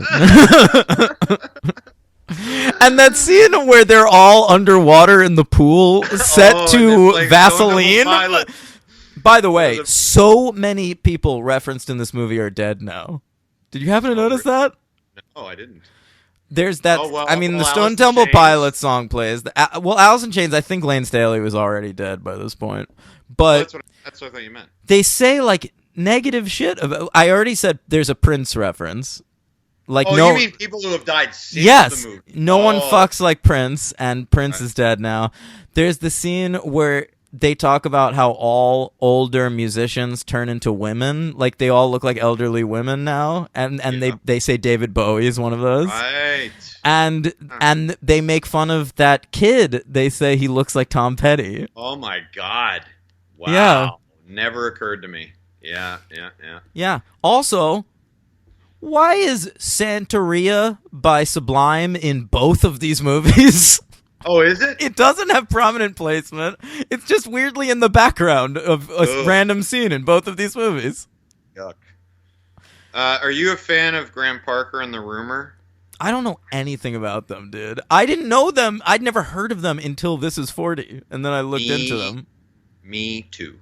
And that scene where they're all underwater in the pool set to Vaseline. By the way, so many people referenced in this movie are dead now. Did you happen to notice that? No, I didn't. There's that. The Stone Temple Pilots song plays. Alice in Chains. I think Lane Staley was already dead by this point. But that's what I thought you meant. They say like negative shit about. I already said there's a Prince reference. Like you mean people who have died since the movie? No one fucks like Prince, and Prince is dead now. There's the scene where they talk about how all older musicians turn into women. Like, they all look like elderly women now. And they say David Bowie is one of those. Right. And they make fun of that kid. They say he looks like Tom Petty. Oh, my God. Wow. Yeah. Never occurred to me. Yeah. Yeah. Also, why is Santeria by Sublime in both of these movies? Oh, is it? It doesn't have prominent placement. It's just weirdly in the background of a random scene in both of these movies. Yuck. Are you a fan of Graham Parker and The Rumor? I don't know anything about them, dude. I didn't know them. I'd never heard of them until This Is 40, and then I looked into them. Me too.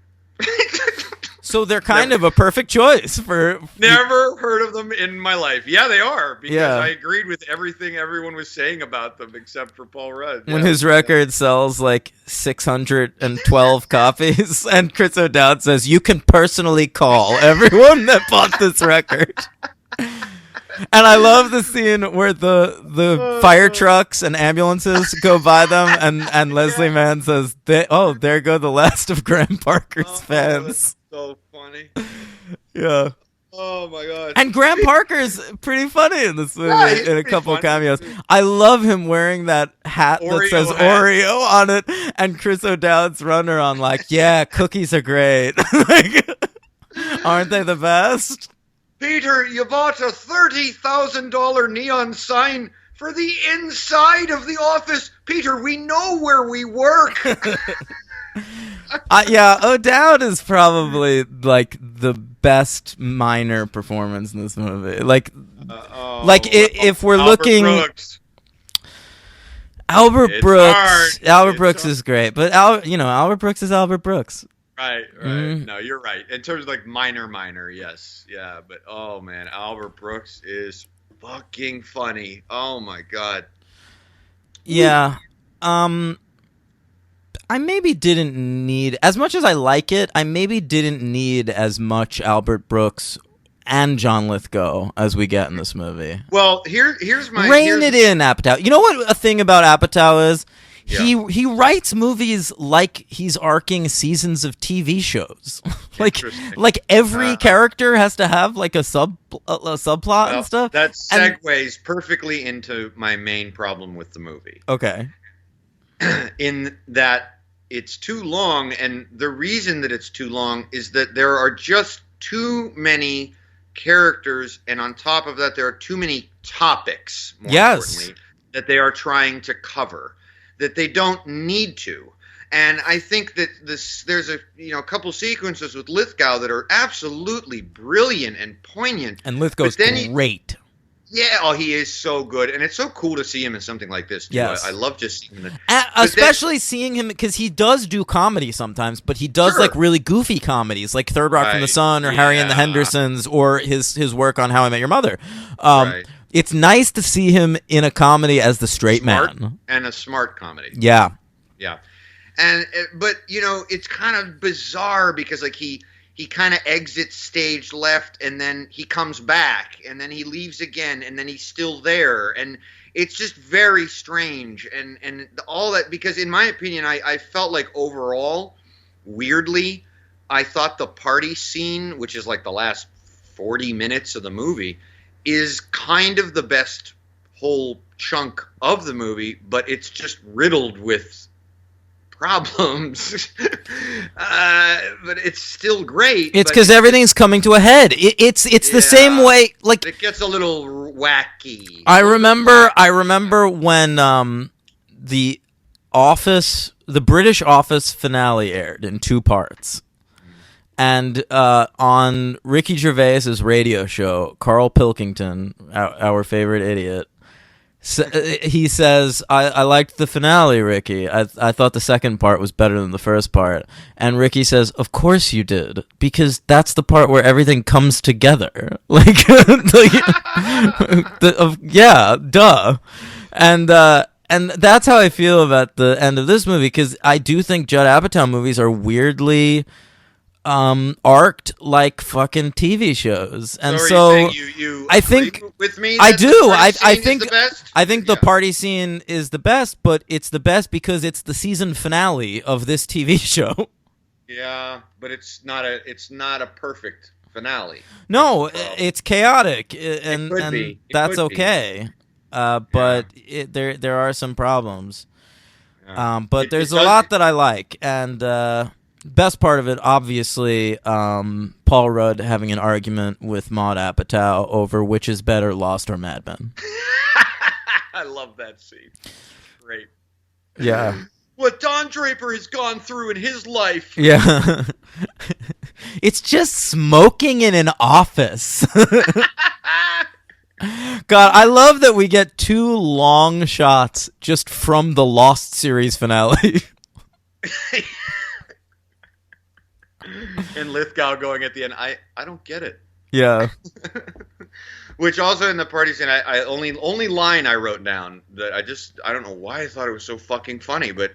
So they're kind of a perfect choice for... Never heard of them in my life. Yeah, they are, because Yeah. I agreed with everything everyone was saying about them except for Paul Rudd. When Yeah. his record sells like 612 copies, and Chris O'Dowd says, you can personally call everyone that bought this record. And I love the scene where the fire trucks and ambulances go by them, and Leslie Mann says, there go the last of Graham Parker's fans. That's so funny. Yeah. Oh my god. And Graham Parker's pretty funny in this movie, Yeah, he's in a pretty couple funny. cameos. I love him wearing that hat that Oreo says hat. Oreo on it, and Chris O'Dowd's runner on like, yeah, cookies are great. Like, aren't they the best? Peter, you bought a $30,000 neon sign for the inside of the office. Peter, we know where we work. Yeah, O'Dowd is probably like the best minor performance in this movie. Like if we're Albert looking, Brooks. Albert It's Brooks, hard. Albert It's Brooks hard. is great, but Albert Brooks is Albert Brooks. Right. Mm. No, you're right. In terms of like minor, yes. Yeah, but oh man, Albert Brooks is fucking funny. Oh my god. Yeah. I maybe didn't need, as much as I like it, I maybe didn't need as much Albert Brooks and John Lithgow as we get in this movie. Well, here's my Rein it in, Apatow. You know what a thing about Apatow is? Yeah. He writes movies like he's arcing seasons of TV shows. Interesting. like every character has to have like a subplot Well, and stuff. that And- segues perfectly into my main problem with the movie. Okay. In that it's too long, and the reason that it's too long is that there are just too many characters, and on top of that there are too many topics, more Yes. importantly, that they are trying to cover that they don't need to. And I think that there's a couple sequences with Lithgow that are absolutely brilliant and poignant. And Lithgow's But then great. Yeah, oh, he is so good, and it's so cool to see him in something like this. Too. Yes. I love just seeing him. Especially seeing him, because he does do comedy sometimes, but he does Sure. like really goofy comedies, like Third Rock from the Right. Sun or Harry and the Yeah. Hendersons, or his work on How I Met Your Mother. Right. It's nice to see him in a comedy as the straight Smart man. and a smart comedy. Yeah. Yeah, but it's kind of bizarre because like he kind of exits stage left and then he comes back and then he leaves again and then he's still there, and it's just very strange and all that, because in my opinion I felt like overall, weirdly, I thought the party scene, which is like the last 40 minutes of the movie, is kind of the best whole chunk of the movie, but it's just riddled with problems. But it's still great. It's but because everything's coming to a head. It's the same way. Like it gets a little wacky. I remember when the British Office finale aired in 2 parts. And on Ricky Gervais's radio show, Carl Pilkington, our favorite idiot, he says, I liked the finale, Ricky. I thought the second part was better than the first part. And Ricky says, of course you did, because that's the part where everything comes together. Yeah, duh. And that's how I feel about the end of this movie, because I do think Judd Apatow movies are weirdly arced like fucking TV shows, and so you I think agree with me. I that do. the I first scene is think the best? I think the Yeah. party scene is the best, but it's the best because it's the season finale of this TV show. Yeah, but it's not a perfect finale. No, it's chaotic, and could be. It that's could be. okay. But there are some problems. But It there's a does- lot that I like, and best part of it, obviously, Paul Rudd having an argument with Maude Apatow over which is better, Lost or Mad Men. I love that scene. Great. Yeah. What Don Draper has gone through in his life. Yeah. It's just smoking in an office. God, I love that we get 2 long shots just from the Lost series finale. And Lithgow going at the end, I don't get it. Yeah. Which also in the party scene, I only line I wrote down that I don't know why I thought it was so fucking funny, but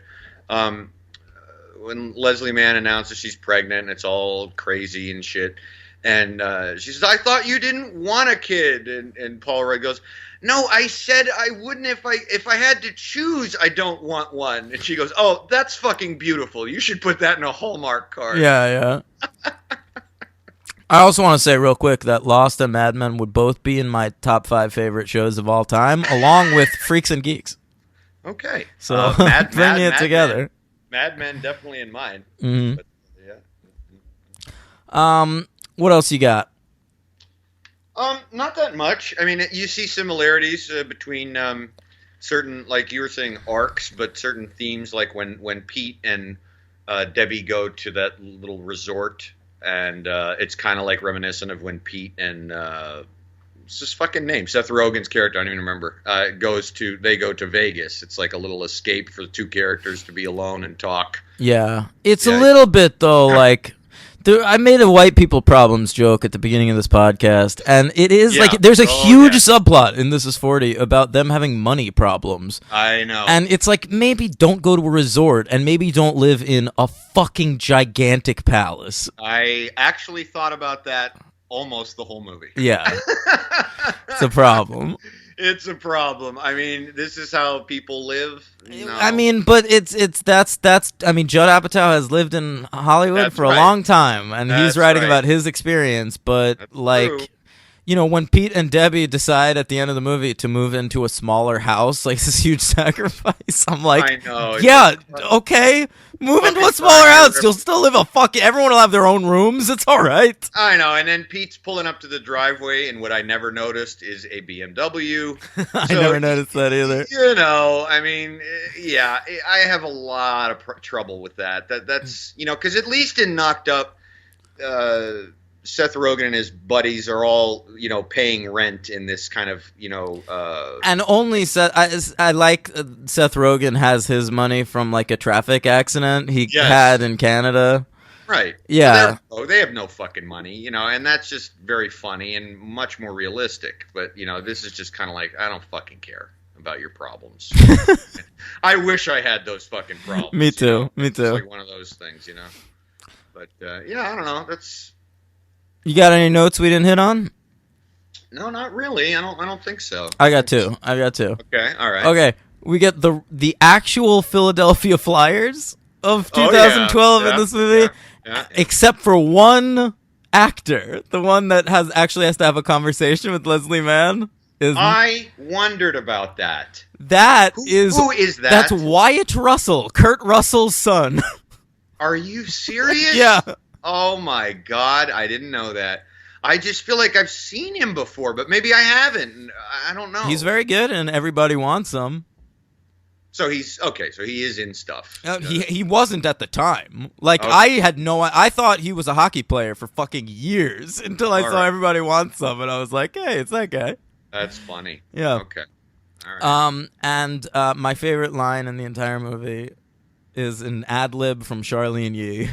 when Leslie Mann announces she's pregnant and it's all crazy and shit, and she says, "I thought you didn't want a kid," and Paul Rudd goes, "No, I said I wouldn't if I had to choose. I don't want one." And she goes, "Oh, that's fucking beautiful. You should put that in a Hallmark card." Yeah. I also want to say real quick that Lost and Mad Men would both be in my top 5 favorite shows of all time, along with Freaks and Geeks. Okay. So bring it together. Mad Men definitely in mine. Mm-hmm. But, yeah. What else you got? Not that much. I mean, you see similarities between certain, like you were saying, arcs, but certain themes, like when Pete and Debbie go to that little resort, and it's kind of like reminiscent of when Pete and it's his fucking name, Seth Rogen's character, I don't even remember, they go to Vegas. It's like a little escape for the two characters to be alone and talk. Yeah. It's a little bit, though, like... I made a white people problems joke at the beginning of this podcast, and it is like there's a huge subplot in This Is 40 about them having money problems. I know. And it's like, maybe don't go to a resort, and maybe don't live in a fucking gigantic palace. I actually thought about that almost the whole movie. Yeah. It's a problem. It's a problem. I mean, this is how people live. No. I mean, but that's I mean, Judd Apatow has lived in Hollywood for a long time, and he's writing about his experience. But that's like, true. You know, when Pete and Debbie decide at the end of the movie to move into a smaller house, like this huge sacrifice, I'm like, I know. Yeah, okay, move into a smaller house. You'll still live everyone will have their own rooms. It's all right. I know. And then Pete's pulling up to the driveway, and what I never noticed is a BMW. I never noticed that either. You know, I mean, yeah, I have a lot of trouble with that. That's, you know, because at least in Knocked Up, Seth Rogen and his buddies are all, you know, paying rent in this kind of, you know... and only Seth... I like Seth Rogen has his money from, like, a traffic accident he had in Canada. Right. Yeah. So they have no fucking money, you know, and that's just very funny and much more realistic. But, you know, this is just kind of like, I don't fucking care about your problems. I wish I had those fucking problems. Me too. You know? Me too. It's like one of those things, you know. But, yeah, I don't know. That's... You got any notes we didn't hit on? No, not really. I don't think so. I got two. Okay, all right. Okay, we get the actual Philadelphia Flyers of 2012 in this movie, except for one actor, the one that actually has to have a conversation with Leslie Mann. I wondered about that. Who is that? That's Wyatt Russell, Kurt Russell's son. Are you serious? Yeah. Oh my God, I didn't know that. I just feel like I've seen him before, but maybe I haven't. I don't know. He's very good, and everybody wants him. So he's okay. So he is in stuff. He wasn't at the time. Like I thought he was a hockey player for fucking years until I saw Everybody Wants Some, and I was like, hey, it's that guy. That's funny. Yeah. Okay. All right. And my favorite line in the entire movie is an ad lib from Charlene Yee.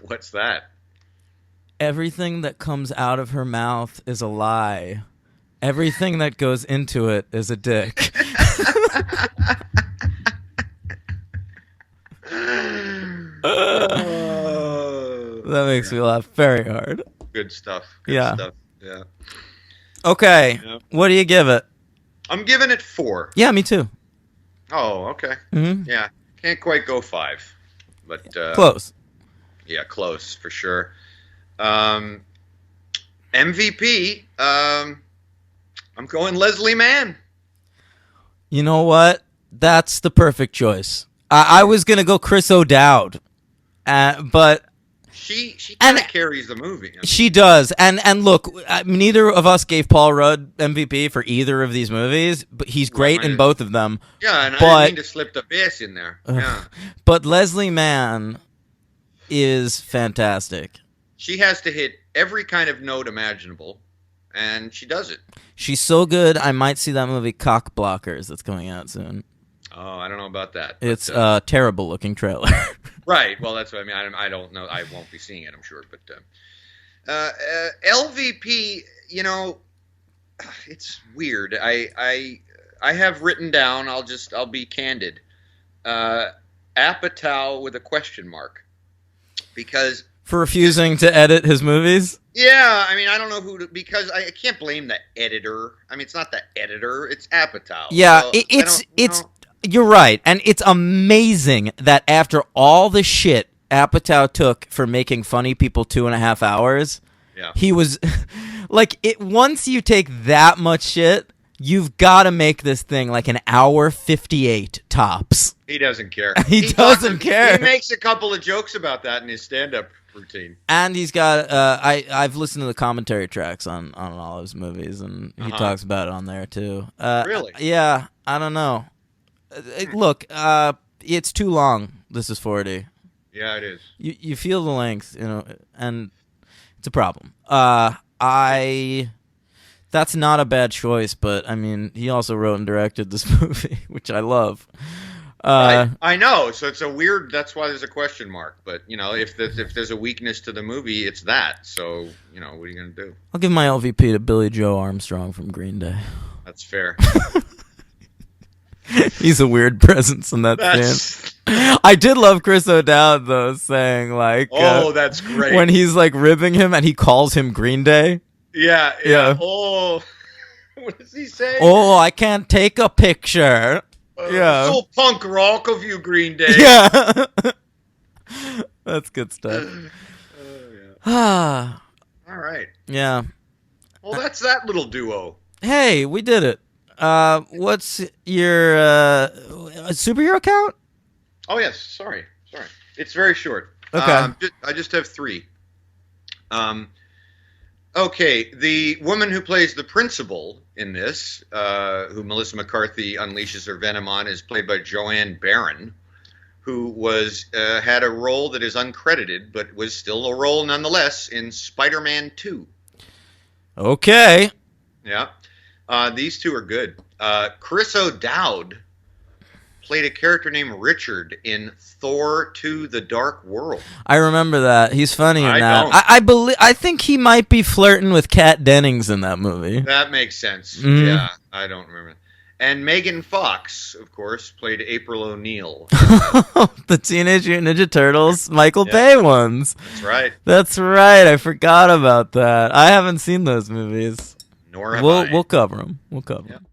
What's that? Everything that comes out of her mouth is a lie. Everything that goes into it is a dick. That makes me laugh very hard. Good stuff. Yeah. Yeah. Okay. Yep. What do you give it? I'm giving it 4. Yeah, me too. Oh, okay. Mm-hmm. Yeah. Can't quite go 5. But close. Yeah, close for sure. MVP, I'm going Leslie Mann. You know what? That's the perfect choice. I was gonna go Chris O'Dowd, but she kind of carries the movie. I mean, she does. And look, neither of us gave Paul Rudd MVP for either of these movies, but he's great in both of them. Yeah, and I didn't mean to slip the bass in there. Yeah. But Leslie Mann is fantastic. She has to hit every kind of note imaginable, and she does it. She's so good, I might see that movie Cock Blockers that's coming out soon. Oh, I don't know about that. It's a terrible looking trailer. Right. Well, that's what I mean. I don't know. I won't be seeing it, I'm sure. But LVP, it's weird. I have written down. I'll be candid. Apatow with a question mark, because For refusing to edit his movies? yeah, I mean, I don't know because I can't blame the editor. I mean, it's not the editor, it's Apatow. Yeah, So, it's you're right, and it's amazing that after all the shit Apatow took for making Funny People 2.5 hours, yeah. he was like, once you take that much shit, you've got to make this thing like an hour 58 tops. He doesn't care. He doesn't care. He makes a couple of jokes about that in his stand-up routine. And he's got I've listened to the commentary tracks on all his movies, and he talks about it on there too. Really? Yeah, I don't know. Look, it's too long. This is 40. Yeah, it is. You feel the length, and it's a problem. That's not a bad choice, but I mean, he also wrote and directed this movie, which I love. Right. I know, so it's a weird. That's why there's a question mark. But if there's a weakness to the movie, it's that. So what are you gonna do? I'll give my LVP to Billy Joe Armstrong from Green Day. That's fair. He's a weird presence in that scene. I did love Chris O'Dowd though, saying like, "Oh, that's great." When he's like ribbing him and he calls him Green Day. Yeah. Oh, what does he say? Oh, I can't take a picture. Yeah. So punk rock of you, Green Day. Yeah. That's good stuff. Yeah. All right. Yeah. Well, that's that little duo. Hey, we did it. What's your superhero count? Oh yes, sorry. It's very short. Okay. I just have 3. Okay, the woman who plays the principal in this, who Melissa McCarthy unleashes her venom on, is played by Joanne Baron, who had a role that is uncredited, but was still a role nonetheless in Spider-Man 2. Okay. Yeah. These two are good. Chris O'Dowd played a character named Richard in Thor 2: The Dark World. I remember that. He's funny in that. Don't. I think he might be flirting with Kat Dennings in that movie. That makes sense. Mm-hmm. Yeah, I don't remember. And Megan Fox, of course, played April O'Neil. The Teenage Mutant Ninja Turtles Michael Bay ones. That's right. That's right. I forgot about that. I haven't seen those movies. Nor have I. We'll cover them. We'll cover them.